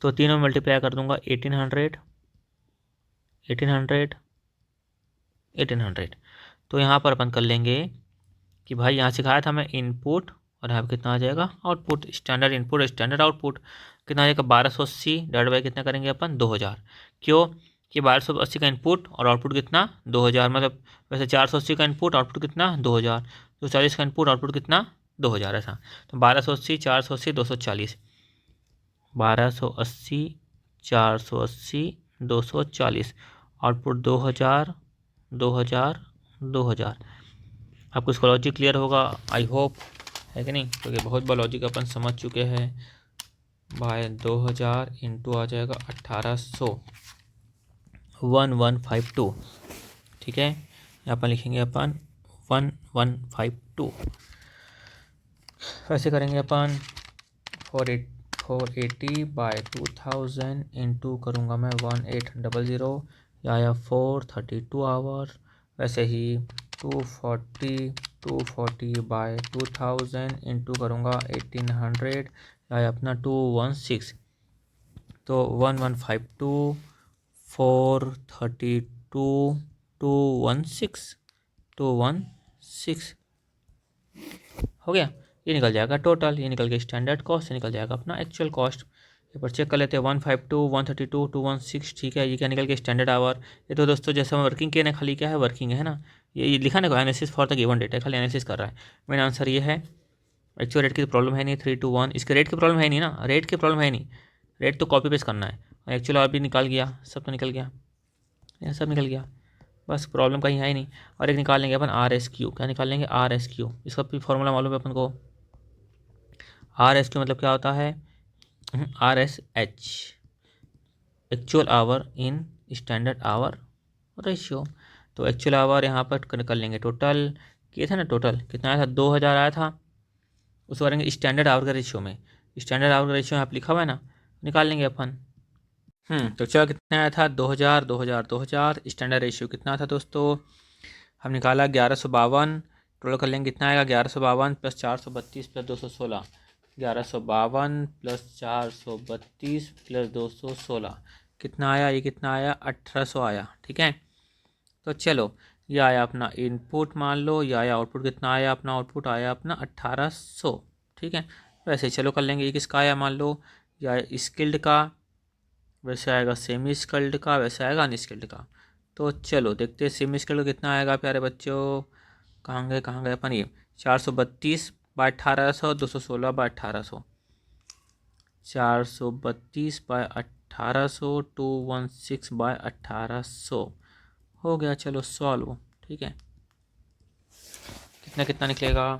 तो तीनों में मल्टीप्लाई कर दूंगा, 1800 1800 1800। तो यहाँ पर अपन कर लेंगे कि भाई यहाँ सिखाया था मैं इनपुट, और यहाँ पे कितना आ जाएगा output, standard input standard output कितना आ जाएगा 1280 डिवाइड बाई कितना करेंगे अपन 2000। क्यों कि 1280 का इनपुट और आउटपुट कितना 2000, मतलब वैसे 480 का इनपुट आउटपुट कितना 2000, 240 का इनपुट आउटपुट कितना 2000, ऐसा। तो 1280 480 240, 1280 480 240, आउटपुट 2000 2000 2000। आपको इसका लॉजिक क्लियर होगा आई होप, है कि नहीं, क्योंकि तो बहुत बार लॉजिक अपन समझ चुके हैं। बाय 2000 इंटू आ जाएगा 1800, 1152। ठीक है, यहाँ पर लिखेंगे अपन 1152। वैसे करेंगे अपन 480 बाय 2000 इंटू करूँगा मैं 1800 या 432 आवर। वैसे ही 240 बाय 2000 इंटू करूँगा 1800 या अपना 216। तो 1152 432 216 हो गया। ये निकल जाएगा टोटल, ये निकल गया स्टैंडर्ड कॉस्ट, ये निकल जाएगा अपना एक्चुअल कॉस्ट। ये पर चेक कर लेते हैं 152 132 216। ठीक है, ये क्या निकल गया स्टैंडर्ड आवर। ये तो दोस्तों जैसे हम वर्किंग किए ना, खाली क्या है वर्किंग है ना, ये लिखा ना analysis for the given data, खाली एनालिसिस कर रहा है। मेरा आंसर ये है, एक्चुअल रेट की प्रॉब्लम है नहीं, 3 to 1 इसके रेट की प्रॉब्लम है नहीं ना, रेट की प्रॉब्लम है नहीं, रेट तो कॉपी पेस्ट करना है। और एक्चुअल आवर भी निकाल गया, सब तो निकल गया, यह सब निकल गया, बस प्रॉब्लम कहीं है ही नहीं। और एक निकाल लेंगे अपन RSQ, क्या निकाल लेंगे RSQ, इसका भी फॉर्मूला मालूम है अपन को। RSQ मतलब क्या होता है, RSH, actual our in standard our ratio. तो एक्चुअल आवर यहाँ पर कर लेंगे, टोटल किए थे ना, टोटल कितना आया था 2000 आया था, उसको करेंगे स्टैंडर्ड आवर का रेशियो में, स्टैंडर्ड आवर का रेशियो यहाँ पर लिखा हुआ है ना, निकाल लेंगे अपन। तो चलो कितना आया था 2000 स्टैंडर्ड रेशियो कितना था दोस्तों, हम निकाला 1152, टोटल कर लेंगे, कितना आएगा 1152 प्लस 432 प्लस 216, 1152 प्लस 432 प्लस 216 कितना आया, ये कितना आया 1800 आया। ठीक है, तो चलो ये आया अपना इनपुट, मान लो ये आया आउटपुट, कितना आया अपना आउटपुट आया अपना 1800। ठीक है, वैसे चलो कर लेंगे, ये किसका आया मान लो, या स्किल्ड का, वैसे आएगा सेमी स्किल्ड का, वैसे आएगा अनस्किल्ड का। तो चलो देखते हैं सेमी स्किल्ड कितना आएगा प्यारे बच्चों, कहाँ गए अपन, ये 432/1800, 216/1800, 432/1800, 216/1800 हो गया। चलो सॉल्व। ठीक है, कितना कितना निकलेगा,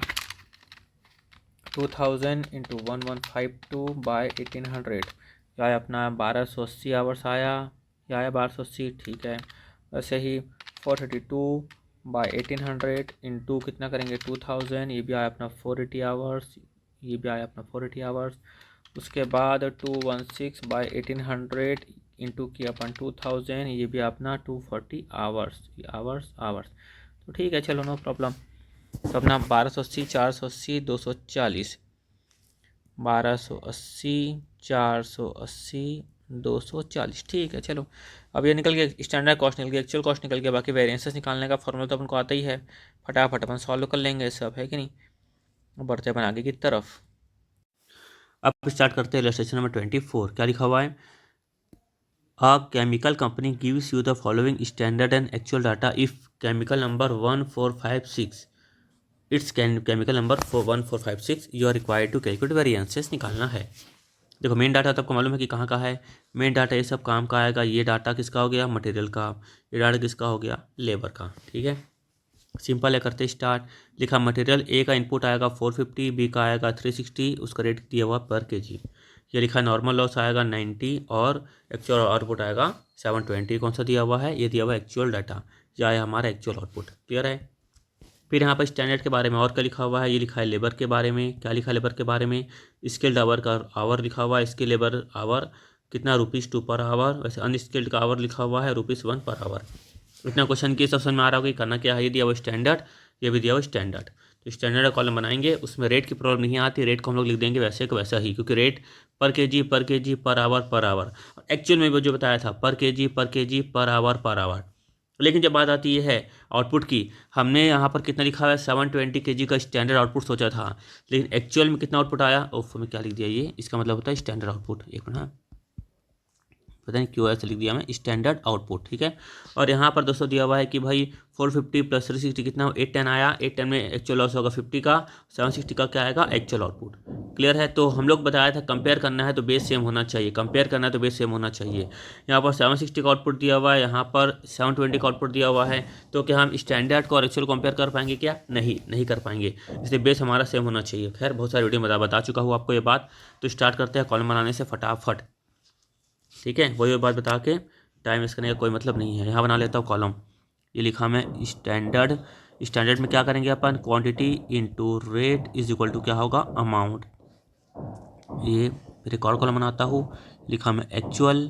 2000 इंटू 1152/1800, या अपना 1280 आवर्स आया, या आया 1280। ठीक है, वैसे ही 432/1800 इंटू कितना करेंगे 2000, ये भी आया अपना 480 आवर्स, ये भी आया अपना 480 आवर्स। उसके बाद 216/1800 इंटू किया अपन 2000, ये भी अपना 240 आवर्स। तो ठीक है, चलो नो प्रॉब्लम। तो अपना 1280, 480, 240, 1280, 480, 240। ठीक है, चलो अब ये निकल गया, स्टैंडर्ड कॉस्ट निकल गया, एक्चुअल कॉस्ट निकल गया, बाकी वेरिएंसेस निकालने का फॉर्मूला तो अपन को आता ही है, फटाफट अपन सॉल्व कर लेंगे सब, है कि नहीं। बढ़ते अपन आगे की तरफ। अब स्टार्ट करते हैं इलस्ट्रेशन नंबर 24। क्या लिखा हुआ है, a chemical company gives you the following standard and actual data if chemical number 1456 it's chemical number 1456 you are required to calculate variances निकालना है। देखो मेन डाटा तो आपको मालूम है कि कहाँ का है, मेन डाटा ये सब काम का आएगा, ये डाटा किसका हो गया मटेरियल का, ये डाटा किसका हो गया लेबर का। ठीक है, सिंपल है, करते स्टार्ट। लिखा मटेरियल ए का इनपुट आएगा 450, बी का आएगा 360, उसका रेट दिया हुआ पर केजी। ये लिखा नॉर्मल लॉस आएगा 90 और एक्चुअल आउटपुट आएगा 720। कौन सा दिया हुआ है, ये दिया हुआ है एक्चुअल डाटा, या है हमारा एक्चुअल आउटपुट। क्लियर है। फिर यहाँ पर स्टैंडर्ड के बारे में और क्या लिखा हुआ है, ये लिखा है लेबर के बारे में। क्या लिखा है लेबर के बारे में, स्किल्ड आवर का आवर लिखा हुआ है, स्किल लेबर आवर कितना ₹2 पर आवर, वैसे अनस्किल्ड का आवर लिखा हुआ है ₹1 पर आवर। इतना क्वेश्चन की समझ में आ रहा होगा कि करना क्या है, ये दिया हुआ स्टैंडर्ड, ये भी दिया हुआ स्टैंडर्ड। तो स्टैंडर्ड का कॉलम बनाएंगे, उसमें रेट की प्रॉब्लम नहीं आती, रेट को हम लोग लिख देंगे वैसे को वैसा ही, क्योंकि रेट पर केजी पर आवर एक्चुअल में वो जो बताया था पर केजी पर आवर। लेकिन जब बात आती है आउटपुट की, हमने यहाँ पर कितना लिखा हुआ है 720 kg का स्टैंडर्ड आउटपुट सोचा था, लेकिन एक्चुअल में कितना आउटपुट आया, ओफ में क्या लिख दिया, ये इसका मतलब होता है स्टैंडर्ड आउटपुट। एक मिनट, पता नहीं क्यों ऐसा लिख दिया मैं, स्टैंडर्ड आउटपुट। ठीक है, और यहाँ पर दोस्तों दिया हुआ है कि भाई 450 प्लस 360 कितना 810 आया, 810 में एक्चुअल लॉस होगा 50 का, 760 का क्या आएगा एक्चुअल आउटपुट। क्लियर है। तो हम लोग बताया था कंपेयर करना है तो बेस सेम होना चाहिए, कंपेयर करना है तो बेस सेम होना चाहिए। यहाँ पर 760 का आउटपुट दिया हुआ है, यहाँ पर 720 का आउटपुट दिया हुआ है, तो क्या हम स्टैंडर्ड को और एक्चुअल कंपेयर कर पाएंगे क्या, नहीं कर पाएंगे, इसलिए बेस हमारा सेम होना चाहिए। खैर बहुत सारी वीडियो में बता चुका हूँ आपको ये बात। तो स्टार्ट करते हैं कॉलम बनाने से फटाफट। ठीक है, वही बात बता के टाइम वेस्ट करने का कोई मतलब नहीं है। यहाँ बना लेता हूँ कॉलम, ये लिखा मैं स्टैंडर्ड में क्या करेंगे अपन, quantity into rate is equal to क्या होगा अमाउंट। ये फिर एक और कॉलम बनाता हूँ, लिखा मैं actual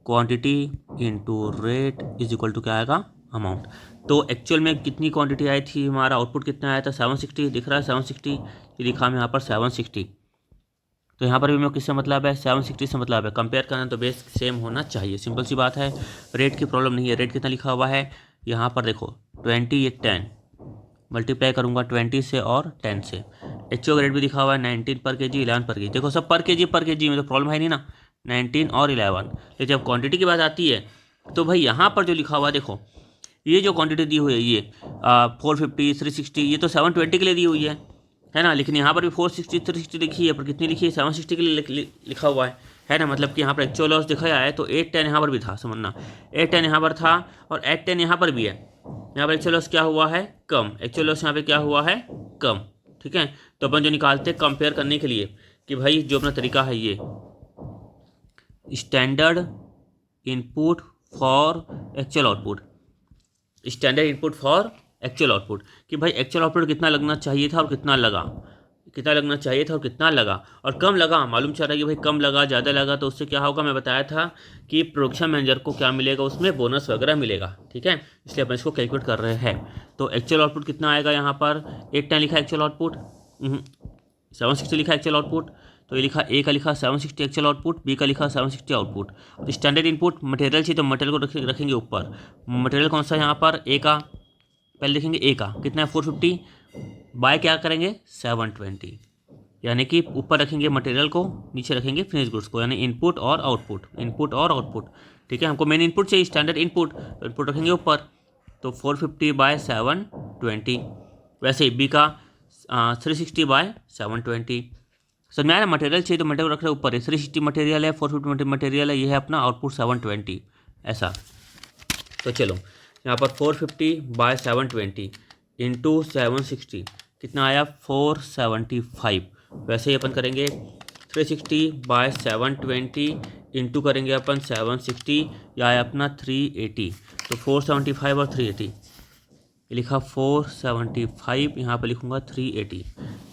quantity into rate is equal to क्या आएगा अमाउंट। तो एक्चुअल में कितनी क्वांटिटी आई थी, हमारा आउटपुट कितना आया था 760, दिख रहा है 760, ये लिखा मैं यहाँ पर 760। तो यहाँ पर भी मैं किससे मतलब है 760 से मतलब है, कंपेयर करना तो बेस सेम होना चाहिए, सिंपल सी बात है। रेट की प्रॉब्लम नहीं है, रेट कितना लिखा हुआ है यहाँ पर देखो 20, ये 10 मल्टीप्लाई करूँगा 20 से और 10 से। एक्चुअल रेट भी लिखा हुआ है 19 पर केजी, 11 पर केजी। देखो सब पर केजी में तो प्रॉब्लम है नहीं ना, 19 और 11। लेकिन जब क्वान्टिटी की बात आती है तो भाई यहाँ पर जो लिखा हुआ है देखो, ये जो क्वान्टिटी दी हुई है ये 450 360, ये तो 720 के लिए दी हुई है ना। लेकिन यहाँ पर भी 460 360 लिखी है, पर कितनी लिखी है 760 के लिए लिखा हुआ है ना। मतलब कि यहाँ पर एक्चुअल लॉस दिखाया है तो 810 यहाँ पर भी था, समझना 810 यहाँ पर था और 810 यहाँ पर भी है। यहाँ पर एक्चुअल लॉस क्या हुआ है कम, एक्चुअल लॉस यहाँ पे क्या हुआ है कम। ठीक है, तो अपन जो निकालते हैं कंपेयर करने के लिए कि भाई जो अपना तरीका है ये standard input for actual output, standard input for actual output, कि भाई एक्चुअल आउटपुट कितना लगना चाहिए था और कितना लगा, कितना लगना चाहिए था और कितना लगा, और कम लगा, मालूम चल रहा है कि भाई कम लगा ज़्यादा लगा, तो उससे क्या होगा, मैं बताया था कि प्रोडक्शन मैनेजर को क्या मिलेगा, उसमें बोनस वगैरह मिलेगा। ठीक है, इसलिए अपन इसको कैलकुलेट कर रहे हैं। तो एक्चुअल आउटपुट कितना आएगा, यहाँ पर 810 लिखा है एक्चुअल आउटपुट, 760 लिखा है एक्चुअल आउटपुट। तो ये लिखा ए का लिखा 760 एक्चुअल आउटपुट, बी का लिखा 760 आउटपुट। तो स्टैंडर्ड इनपुट मटेरियल चाहिए तो मटेरियल को रखेंगे ऊपर। मटेरियल कौन सा है यहाँ पर, ए का, पहले देखेंगे ए का कितना है 450, बाय क्या करेंगे 720, यानी कि ऊपर रखेंगे मटेरियल को, नीचे रखेंगे फिनिश गुड्स को, यानी इनपुट और आउटपुट, इनपुट और आउटपुट। ठीक है, हमको मेन इनपुट चाहिए स्टैंडर्ड इनपुट, तो इनपुट रखेंगे ऊपर। तो 450 बाय 720। वैसे ही बी का 360 बाय 720। समझ में आया ना, मटेरियल चाहिए तो मटेरियल रख रहे ऊपर है, 360 मटेरियल है, 450 मटेरियल है, ये है अपना आउटपुट 720 ऐसा। तो चलो यहाँ पर 450 बाय 720 इंटू 760 कितना आया 475। वैसे ही अपन करेंगे 360 बाय 720 इंटू करेंगे अपन 760, या आया अपना 380। तो 475 और 380, ये लिखा 475, यहाँ पर लिखूँगा 380।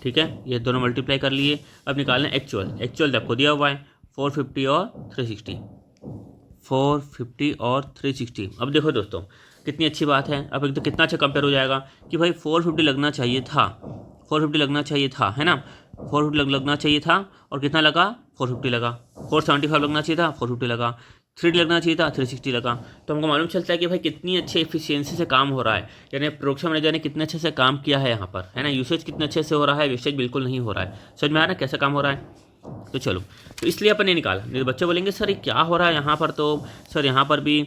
ठीक है, ये दोनों मल्टीप्लाई कर लिए। अब निकालना एक्चुअल, एक्चुअल देखो दिया हुआ है 450 और 360, 450 और 360। अब देखो दोस्तों कितनी अच्छी बात है, अब एक तो कितना अच्छा कंपेयर हो जाएगा कि भाई 450 लगना चाहिए था, 450 लगना चाहिए था, है ना, 450 लगना चाहिए था, और कितना लगा 450 लगा। 475 लगना चाहिए था, 450 लगा। 3D लगना चाहिए था, 360 लगा। तो हमको मालूम चलता है कि भाई कितनी अच्छी एफिशिएंसी से काम हो रहा है, यानी प्रोडक्शन मैनेजर ने कितने अच्छे से काम किया है यहाँ पर, है ना, यूसेज कितने अच्छे से हो रहा है, वेस्टेज बिल्कुल नहीं हो रहा है। समझ में आ रहा है कैसे काम हो रहा है। तो चलो, तो इसलिए अपन ने निकाला। मेरे बच्चे बोलेंगे सर ये क्या हो रहा है यहाँ पर, तो सर यहाँ पर भी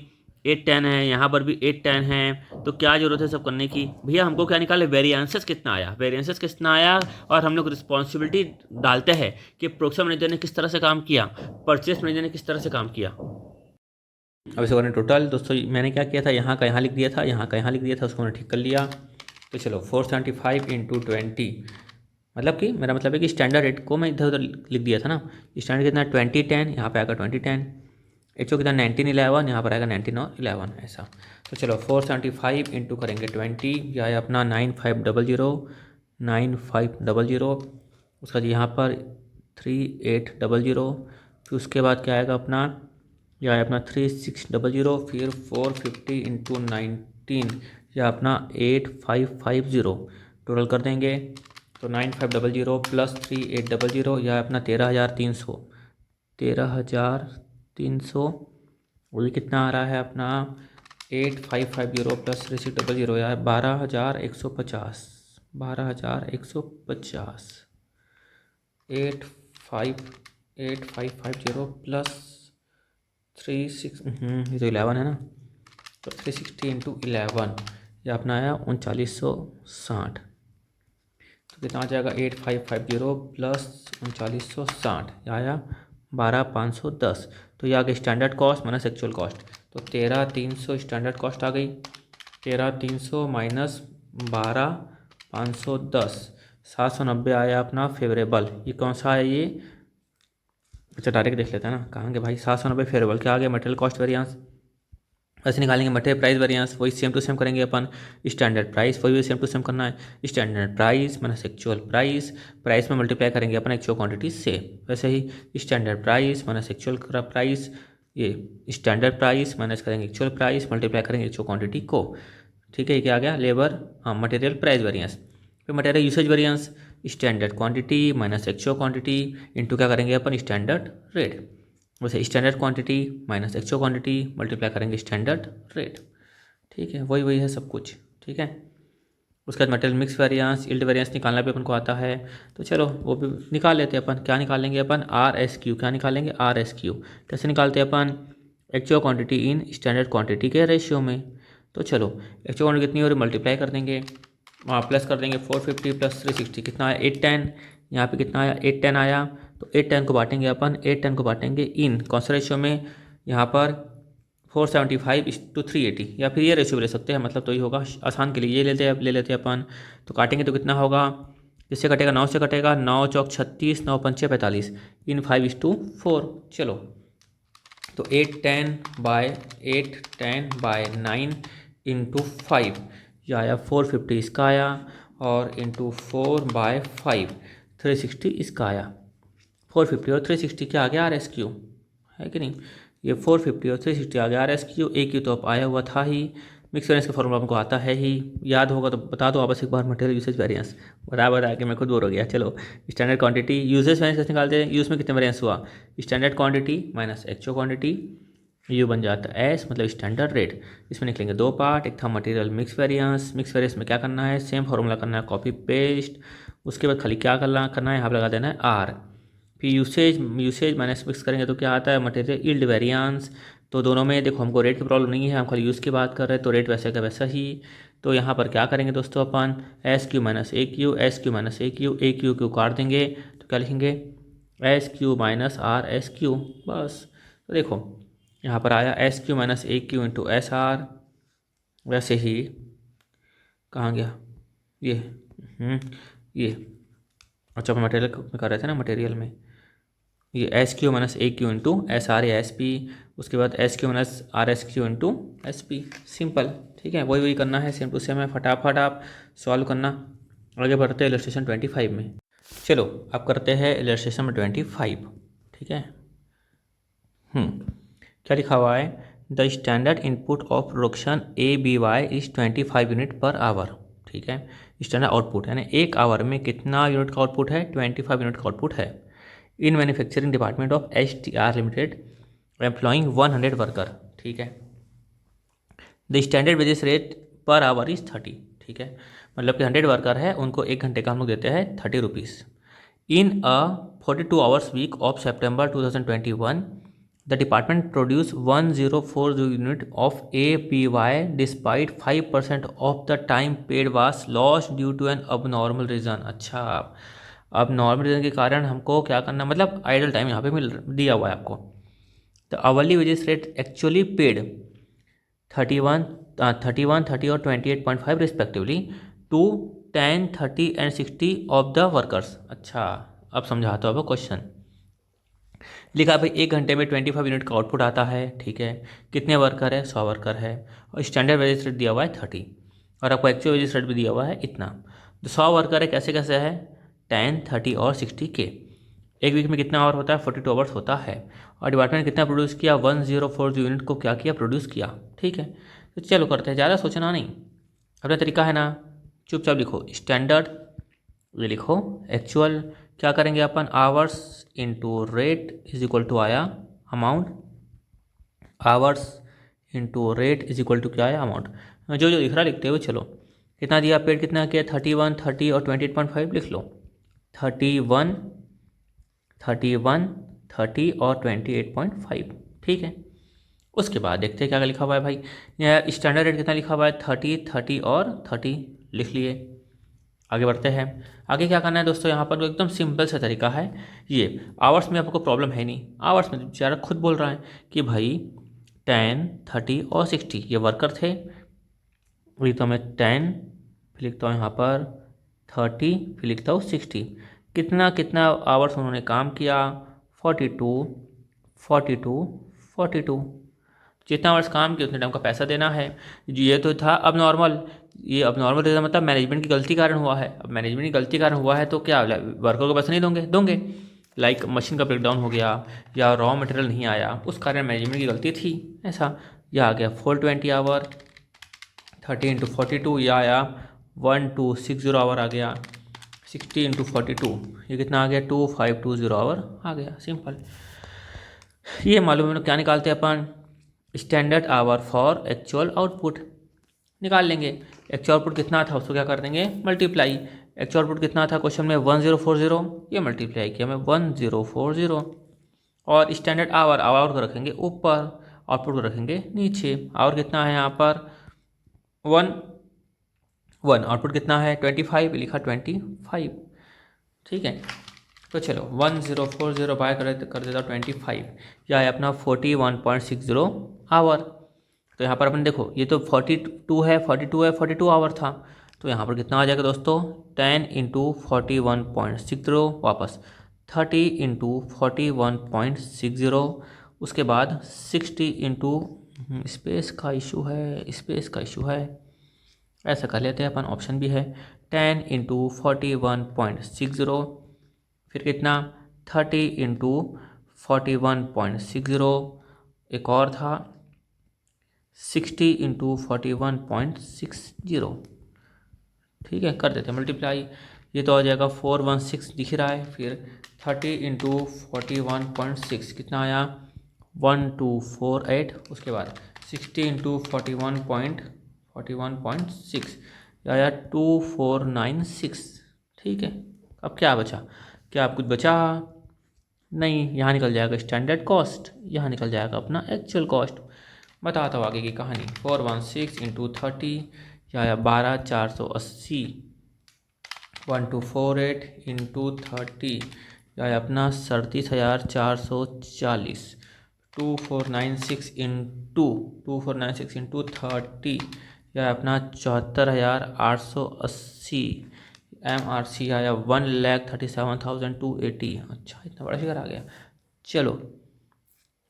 810 है, यहाँ पर भी 810 है, तो क्या जरूरत है सब करने की। भैया हमको क्या निकाले, वेरिएंसेस कितना आया, वेरिएंसेस कितना आया, और हम लोग रिस्पॉन्सिबिलिटी डालते हैं कि प्रोडक्शन मैनेजर ने किस तरह से काम किया, परचेस मैनेजर ने किस तरह से काम किया। अब इसे करें टोटल। दोस्तों मैंने क्या किया था, यहाँ का यहाँ लिख दिया था, यहाँ का यहाँ लिख दिया था, उसको मैंने ठीक कर लिया। तो चलो 475 इंटू 20, मतलब कि मेरा मतलब है कि स्टैंडर्ड रेट को मैं इधर उधर लिख दिया था ना। स्टैंडर्ड कितना 2010, यहाँ पे आएगा 2010। एच ओ कितना 1911, यहाँ पर आएगा 1911 ऐसा। तो चलो 475 इंटू करेंगे 20, यह है अपना 9500, 9500। उसका यहाँ पर 3800, फिर उसके बाद क्या आएगा अपना, यह है अपना 3600, फिर 450 इंटू 19, यह अपना 8550 टोटल कर देंगे। तो 9500 प्लस 3800, यह अपना 13300, 13300। और ये कितना आ रहा है अपना 8550 प्लस 3600, यह है 12150, 12150। 8550 प्लस 36, ये तो 11 है ना, तो 360 इंटू 11, यह अपना आया 3960। तो कितना आ जाएगा 8550 प्लस 3960, यह आया 12510। तो ये आ गई standard cost minus actual cost. तो 13300 स्टैंडर्ड कॉस्ट आ गई, 13300 माइनस 12510, 790 आया अपना फेवरेबल। ये कौन सा है ये, अच्छा डायरेक्ट देख लेते हैं ना, कहेंगे भाई 790 फेवरेबल क्या आ गया, मटेरियल कॉस्ट वेरिएंस। ऐसे निकालेंगे मटेरियल प्राइस वेरिएंस, वही सेम टू सेम करेंगे अपन। स्टैंडर्ड प्राइस वही सेम टू सेम करना है, standard price minus actual price, price में मल्टीप्लाई करेंगे अपन एक्चुअल क्वांटिटी से। वैसे ही standard price minus actual price, ये स्टैंडर्ड प्राइस माइनस करेंगे एक्चुअल प्राइस, मल्टीप्लाई करेंगे एक्चुअल क्वांटिटी को। ठीक है, ये क्या आ गया लेबर, हाँ मटेरियल प्राइस वेरिएंस। फिर material usage variance, standard quantity minus actual quantity into क्या करेंगे अपन स्टैंडर्ड रेट। वैसे standard quantity minus actual quantity multiply करेंगे स्टैंडर्ड रेट। ठीक है, वही वही है सब कुछ। ठीक है, उसके बाद material mix variance, yield variance निकालना भी अपन को आता है। तो चलो वो भी निकाल लेते हैं अपन। क्या निकालेंगे अपन, RSQ। क्या निकालेंगे, RSQ। कैसे निकालते हैं अपन, actual quantity in standard quantity के रेशियो में। तो चलो एक्चुअल क्वांटिटी कितनी हो रही, मल्टीप्लाई कर देंगे, वहाँ प्लस कर देंगे 450 प्लस 360 कितना आया 810, यहाँ पे कितना आया 810 आया। तो 810 को बांटेंगे अपन, 810 को बांटेंगे इन कौन सा रेशियो में, यहाँ पर 475:380, या फिर ये रेशियो ले सकते हैं, मतलब तो ही होगा आसान के लिए ये ले लेते हैं अपन। तो काटेंगे तो कितना होगा, जिससे कटेगा 9 से कटेगा, 9 चौक 36, 9 पंचे 45, इन 5:4। चलो तो 810/9 इंटू 5, यह आया 450 इसका आया, और इंटू 4/5, 360 इसका आया 450 और 360 क्या आ गया आर एस क्यू, है कि नहीं। ये 450 और 360 आ गया आर एस क्यू, ए क्यू तो अब आया हुआ था ही, मिक्स वेरिएंस का फॉर्मूला हमको आता है ही, याद होगा तो बता दो आपस एक बार। मटेरियल यूसेज वेरिएंस बता के मैं खुद बोर हो गया। चलो स्टैंडर्ड क्वांटिटी यूसेज वेरिएंस कैसे निकालते हैं, यूज में कितने वेरिएंस हुआ, standard quantity minus actual quantity, you बन जाता है एस मतलब स्टैंडर्ड रेट। इसमें निकलेंगे दो पार्ट, एक था material mix variance, mix variance में क्या करना है, सेम फॉर्मूला करना है कॉपी पेस्ट, उसके बाद खाली क्या करना है यहाँ पर लगा देना है आर, फिर यूसेज माइनस मिक्स करेंगे तो क्या आता है मटेरियल यील्ड वेरिएंस। तो दोनों में देखो हमको रेट की प्रॉब्लम नहीं है, हम खाली यूज़ की बात कर रहे हैं, तो रेट वैसे का वैसा ही। तो यहाँ पर क्या करेंगे दोस्तों अपन S Q minus A Q, S Q minus A Q Q काट देंगे तो क्या लिखेंगे S Q minus R S Q, बस। तो देखो यहाँ पर आया S Q minus A Q into S R, वैसे ही कहाँ गया ये अच्छा मटेरियल में कर रहे थे ना, मटेरियल में ये S Q minus A Q into S R या एस पी, उसके बाद S Q minus R S Q into S P, simple. ठीक है, वही करना है, सेम टू सेम है, फटाफट आप सॉल्व करना। आगे बढ़ते हैं इलस्ट्रेशन 25 में। चलो अब करते हैं इलस्ट्रेशन में 25। ठीक है, क्या लिखा हुआ है, the standard input of production A B Y is 25 unit per hour. ठीक है, स्टैंडर्ड आउटपुट यानी एक आवर में कितना यूनिट का आउटपुट है, 25 यूनिट का आउटपुट है। In manufacturing department of HTR limited employing 100 worker. ठीक है, the standard wages rate per hour is 30। ठीक है, मतलब कि 100 वर्कर है, उनको 1 घंटे का हम लोग देते हैं 30 rupees. In a 42 hours week of September 2021 the department produce 1040 unit of APY despite 5% of the time paid was lost due to an abnormal reason. अच्छा, अब नॉर्मल रीज़न के कारण हमको क्या करना, मतलब आइडल टाइम यहाँ पे मिल दिया हुआ है आपको। तो hourly wages rate actually paid 31, 30 और 28.5 respectively to 10, 30 and 60 of the workers. अच्छा, अब समझाता हूँ क्वेश्चन। लिखा भाई 1 घंटे में 25 यूनिट का आउटपुट आता है। ठीक है, कितने वर्कर है, 100 वर्कर है, और स्टैंडर्ड वेजेस रेट दिया हुआ है 30, और आपको एक्चुअल वेजेस रेट भी दिया हुआ है इतना। तो 100 वर्कर है, कैसे कैसे है, 10, 30 और 60 के। एक वीक में कितना आवर होता है, 42 आवर्स होता है, और डिपार्टमेंट कितना प्रोड्यूस किया, 1040 यूनिट को क्या किया, प्रोड्यूस किया। ठीक है, तो चलो करते हैं, ज़्यादा सोचना नहीं, अपना तरीका है ना, चुपचाप लिखो स्टैंडर्ड, ये लिखो एक्चुअल, क्या करेंगे अपन hours into rate is equal to आया amount, hours into rate is equal to क्या आया अमाउंट, जो जो दिख रहा लिखते हुए चलो। कितना दिया पेड, कितना किया 31, 30 और 28.5 लिख लो, 31, 30 और 28.5। ठीक है, उसके बाद देखते हैं क्या लिखा हुआ है भाई, यहाँ स्टैंडर्ड रेट कितना लिखा हुआ है 30 और 30 लिख लिए। आगे बढ़ते हैं, आगे क्या करना है दोस्तों, यहाँ पर एकदम सिंपल सा तरीका है। ये आवर्स में आपको प्रॉब्लम है नहीं, आवर्स में बेचारा खुद बोल रहा है कि भाई 10, 30 और 60 ये वर्कर थे। वही तो मैं 10 फिर लिखता हूँ यहाँ पर 30 फिर लिखता हूँ 60, कितना कितना आवर्स उन्होंने काम किया, 42, 42, 42, जितना आवर्स काम किया उतने टाइम का पैसा देना है। ये तो था अब नॉर्मल, ये अब नॉर्मल रहता मतलब मैनेजमेंट की गलती कारण हुआ है। अब मैनेजमेंट की गलती कारण हुआ है तो क्या वर्कर को पैसा नहीं दोगे, लाइक मशीन का ब्रेकडाउन हो गया या रॉ मटेरियल नहीं आया, उस कारण मैनेजमेंट की गलती थी ऐसा। यह आ गया 420 आवर, 30 इंटू 42 यह आया 1260 आवर आ गया, 60 इंटू 42 ये कितना आ गया 2520 आवर आ गया, सिंपल। ये मालूम है क्या निकालते हैं अपन, standard hour for actual output निकाल लेंगे। एक्चुअल आउटपुट कितना था उसको क्या कर देंगे मल्टीप्लाई, एक्चुअल आउटपुट कितना था क्वेश्चन में 1040, ये मल्टीप्लाई किया मैं 1040, और स्टैंडर्ड आवर को रखेंगे ऊपर, आउटपुट को रखेंगे नीचे। आवर कितना है यहाँ पर 1, आउटपुट कितना है 25, लिखा 25। ठीक है, तो चलो 1040 बाय कर देता 25, यह है अपना 41.60 आवर। तो यहाँ पर अपन देखो ये तो 42 है 42 आवर था, तो यहाँ पर कितना आ जाएगा दोस्तों 10 इंटू 41.60 वापस 30 इंटू 41.60, उसके बाद 60 इंटू स्पेस का इशू है, ऐसा कर लेते हैं अपन, ऑप्शन भी है 10 इंटू 41.60 फिर कितना 30 इंटू 41.60, एक और था 60 इंटू 41.60। ठीक है, कर देते हैं मल्टीप्लाई, ये तो आ जाएगा 416 दिख रहा है। फिर 30 इंटू 41.6 कितना आया 1248। उसके बाद 60 इंटू 41.6 आया 2496। ठीक है, अब क्या बचा, क्या आप कुछ बचा नहीं, यहाँ निकल जाएगा स्टैंडर्ड कॉस्ट, यहाँ निकल जाएगा अपना एक्चुअल कॉस्ट। बताता हूँ आगे की कहानी। 416 इंटू 30 या 12480, 1248 इंटू 30 या अपना 37,440, 2496 इंटू 30 या अपना 74,880, MRC आया 1,37,280। अच्छा, इतना बड़ा फिगर आ गया। चलो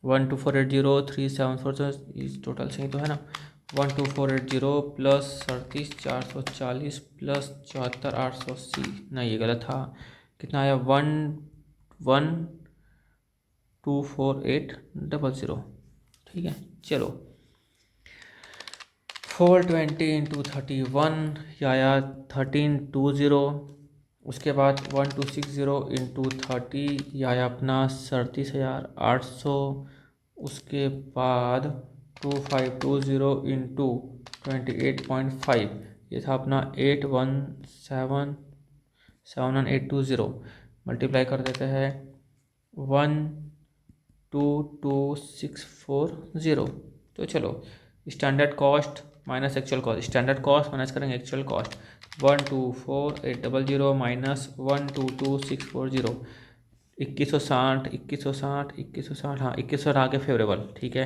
12480374 इस टोटल सही तो है ना। 12480 प्लस 37,440 प्लस 74,880, नहीं ये गलत था। कितना आया 1124800। ठीक है, चलो 420 इंटू 31 या 1320। उसके बाद 1260 इंटू 30 या अपना 37,800। उसके बाद 2520 इंटू 28.5, ये था अपना 817,71820। मल्टीप्लाई कर देते हैं 122,640। तो चलो standard cost minus actual cost, standard cost minus करेंगे एक्चुअल कॉस्ट। 124,800 माइनस 122,640, 2160 हाँ 2160 आ गया फेवरेबल। ठीक है,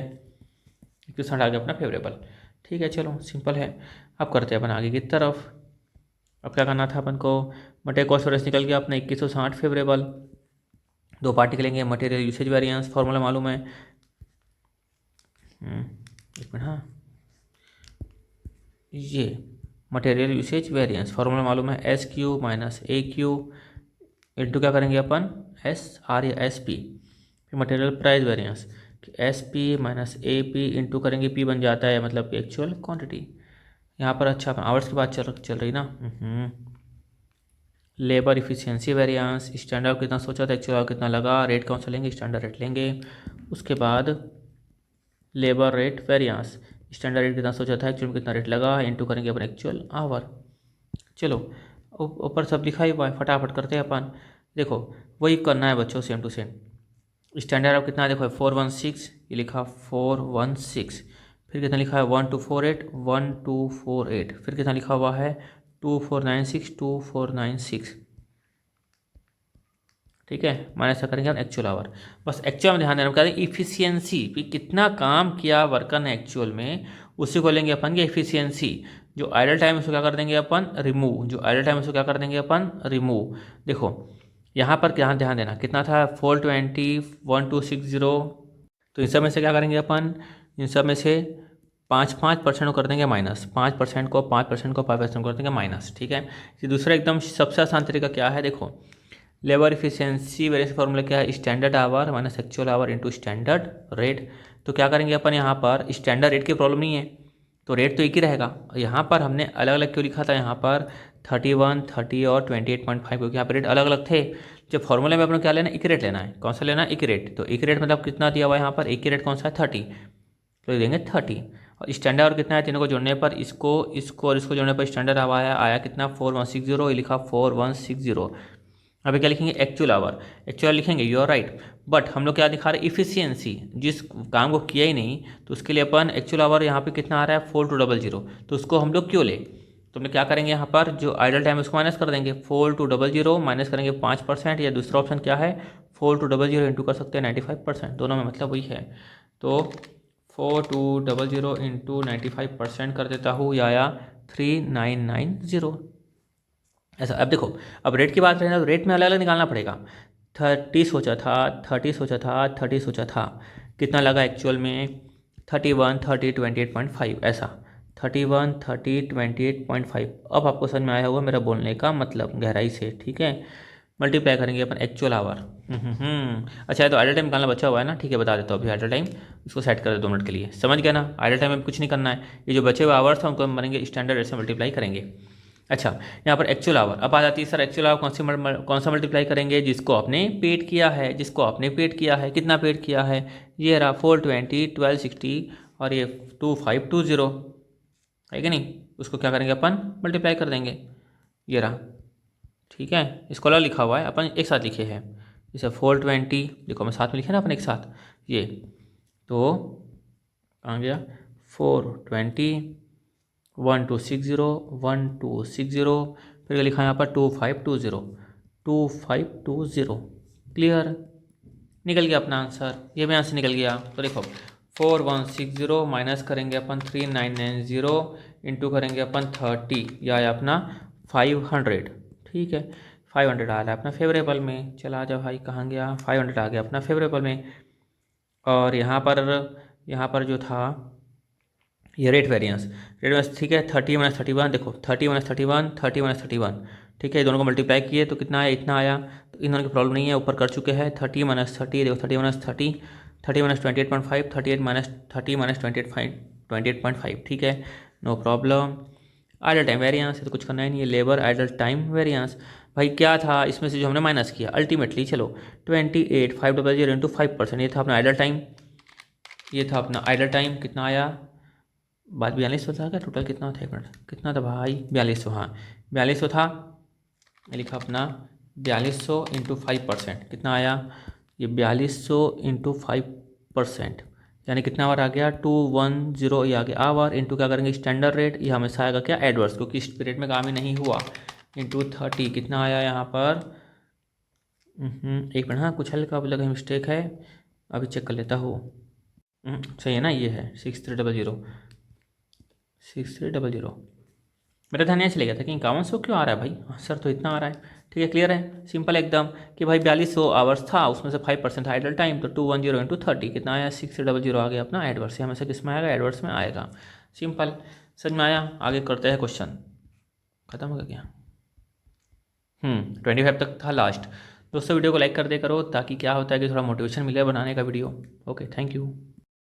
2160 आ गया अपना फेवरेबल। ठीक है, चलो सिंपल है। अब करते हैं अपन आगे की तरफ। अब क्या करना था अपन को, मटेरियल कॉस्ट वेरिएंस निकल गया अपना 2160 फेवरेबल। दो पार्ट निकलेंगे, मटेरियल यूसेज वेरिएंस फॉर्मूला मालूम है। एक मिनट, हाँ ये मटेरियल यूसेज वेरिएंस फॉर्मूला मालूम है, S Q minus A Q into क्या करेंगे अपन एस आर या एस पी। फिर material price variance S P minus A P into करेंगे, पी बन जाता है मतलब कि एक्चुअल क्वांटिटी। यहाँ पर अच्छा आवर्स की बात चल रही ना। लेबर इफिशियंसी वेरिएंस, स्टैंडर्ड कितना सोचा था, एक्चुअल कितना लगा, रेट कौन सा लेंगे, स्टैंडर्ड रेट लेंगे। उसके बाद labour rate variance, standard rate कितना सोचा था, एक्चुअल में कितना रेट लगा, इनटू करेंगे अपन एक्चुअल आवर। चलो ऊपर सब लिखा ही हुआ है, फटाफट करते हैं अपन। देखो वही करना है बच्चों, सेम टू सेम। स्टैंडर्ड अब कितना है देखो 416, ये लिखा 416। फिर कितना लिखा है 1248, फिर कितना लिखा हुआ है 2496। ठीक है, माइनस करेंगे हम एक्चुअल आवर। बस एक्चुअल में ध्यान देना, करें इफिशियंसी भी कितना काम किया वर्कर ने एक्चुअल में, उसी को लेंगे अपन की इफिशियंसी। जो आइडल टाइम उसको क्या कर देंगे अपन रिमूव, जो आइडल टाइम उसको क्या कर देंगे अपन रिमूव। देखो यहाँ पर क्या ध्यान देना, कितना था 420 1260। तो इन सब में से क्या करेंगे अपन, इन सब में से 5% को कर देंगे माइनस, 5% को 5% को 5% कर देंगे माइनस। ठीक है, ये दूसरा एकदम सबसे आसान तरीका क्या है, देखो लेबर इफिशियंसी वेरिएंस फॉर्मूला क्या है, standard our minus actual our into standard rate. तो क्या करेंगे अपन यहाँ पर, स्टैंडर्ड रेट की प्रॉब्लम नहीं है तो रेट तो एक ही रहेगा। यहाँ पर हमने अलग अलग क्यों लिखा था, यहाँ पर 31, 30 और 28.5, क्योंकि यहाँ पर रेट अलग अलग थे। जब फॉर्मूले में अपने क्या लेना है, एक रेट लेना है। कौन सा लेना है, एक रेट। तो एक रेट मतलब कितना दिया हुआ है यहाँ पर, एक रेट कौन सा है 30, तो देंगे 30। और स्टैंडर्ड और कितना है, तीनों को जोड़ने पर इसको और इसको जोड़ने पर स्टैंडर्ड आया कितना 4160, ये लिखा 4160। अभी क्या लिखेंगे एक्चुअल आवर, एक्चुअल लिखेंगे, यू आर राइट। बट हम लोग क्या दिखा रहे हैं इफिशियंसी, जिस काम को किया ही नहीं तो उसके लिए अपन एक्चुअल आवर यहाँ पे कितना आ रहा है 4200, तो उसको हम लोग क्यों ले, तो हम लोग क्या करेंगे यहाँ पर जो आइडल टाइम उसको माइनस कर देंगे, 4200 माइनस करेंगे 5%, या दूसरा ऑप्शन क्या है 4200 इंटू कर सकते हैं 95%, दोनों में मतलब वही है। तो 4200 इंटू 95% कर देता हूँ, या 3990 ऐसा। अब देखो अब रेट की बात करें तो रेट में अलग अलग निकालना पड़ेगा। 30 सोचा था, 30 सोचा था, 30 सोचा था, कितना लगा एक्चुअल में 31, 30, 28.5 ऐसा। 31, 30, 28.5। अब आपको समझ में आया होगा मेरा बोलने का मतलब गहराई से। ठीक है, मल्टीप्लाई करेंगे अपन एक्चुअल आवर। अच्छा, तो आइडल टाइम निकालना बचा हुआ है ना, ठीक है बता देता हूँ अभी। आइडल टाइम इसको सेट कर दे 2 मिनट के लिए, समझ गया ना। आइडल टाइम में कुछ नहीं करना है, ये जो बचे हुए आवर्स हैं उनको हम बनेंगे स्टैंडर्ड रेट से मल्टीप्लाई करेंगे। अच्छा, यहाँ पर एक्चुअल आवर अब आ जाती है। सर एक्चुअल आवर कौन सा मल्टीप्लाई करेंगे? जिसको आपने पेड किया है, जिसको आपने पेड किया है। कितना पेड किया है? ये रहा 420, 1260 और ये 2520 है कि नहीं। उसको क्या करेंगे अपन? मल्टीप्लाई कर देंगे। ये रहा, ठीक है। इसको अलग लिखा हुआ है, अपन एक साथ लिखे हैं। जैसे 420 देखो, मैं साथ में लिखे ना अपन एक साथ, ये तो आ गया 420, 1260, 1260, फिर लिखा है यहाँ पर 2520, 2520। क्लियर? निकल गया अपना आंसर, ये भी आंसर निकल गया। तो देखो 4160 माइनस करेंगे अपन 3990 इंटू करेंगे अपन 30, यह आया अपना 500। ठीक है, 500 आ रहा है अपना फेवरेबल में। चला आ जाओ भाई, कहाँ गया? 500 आ गया अपना फेवरेबल में। और यहाँ पर जो था ये रेट वेरिएंस, ठीक है। 30 माइनस 31, देखो 30 माइनस 31, 30 माइनस 31, ठीक है। दोनों को मल्टीप्लाई किए तो कितना आया? इतना आया। तो इन दोनों की प्रॉब्लम नहीं है, ऊपर कर चुके हैं। 30 माइनस 30, देखो 30 माइनस 30, 30 माइनस 28.5, 38 माइनस 30 माइनस 28.5, ठीक है, no problem. Idle time variance है तो कुछ करना ही नहीं है। लेबर आइडल टाइम वेरिएंस भाई क्या था इसमें से जो हमने माइनस किया अल्टीमेटली, चलो 28,500 इंटू 5%, ये था अपना आइडल टाइम। ये था अपना आइडल टाइम, कितना आया? बात 4200 था क्या? टोटल कितना था? 1 मिनट, कितना था भाई? 4200, हाँ 4200 था। मैं लिखा अपना 4200 इंटू 5%, कितना आया? ये 4200 इंटू 5%, यानी कितना आवर आ गया? 210, ये आ गया आवर। इंटू क्या करेंगे? स्टैंडर्ड रेट, ये हमेशा आएगा क्या? एडवर्स, क्योंकि इस पीरियड में काम ही नहीं हुआ। इंटू 30, कितना आया यहाँ पर? 1 मिनट, हाँ कुछ हल्का अब लगा मिस्टेक है, अभी चेक कर लेता हूँ। सही है ना, ये है 6300, 6300। मेरा ध्यान यहाँ चले गया था कि 5100 क्यों आ रहा है भाई। हाँ, सर तो इतना आ रहा है। ठीक है, क्लियर है, सिंपल एकदम कि भाई 4200 आवर्स था, उसमें से 5% आइडल टाइम, तो 210 इंटू 30 कितना आया? 6300 आ गया अपना एडवर्स। से हमेशा किस में आएगा? एडवर्स में आएगा। सिंपल, समझ में आया? आगे करते हैं क्वेश्चन। खत्म हो गया क्या? 25 तक था लास्ट। दोस्तों वीडियो को लाइक कर दे करो, ताकि क्या होता है कि थोड़ा मोटिवेशन मिले बनाने का वीडियो। Okay, thank you.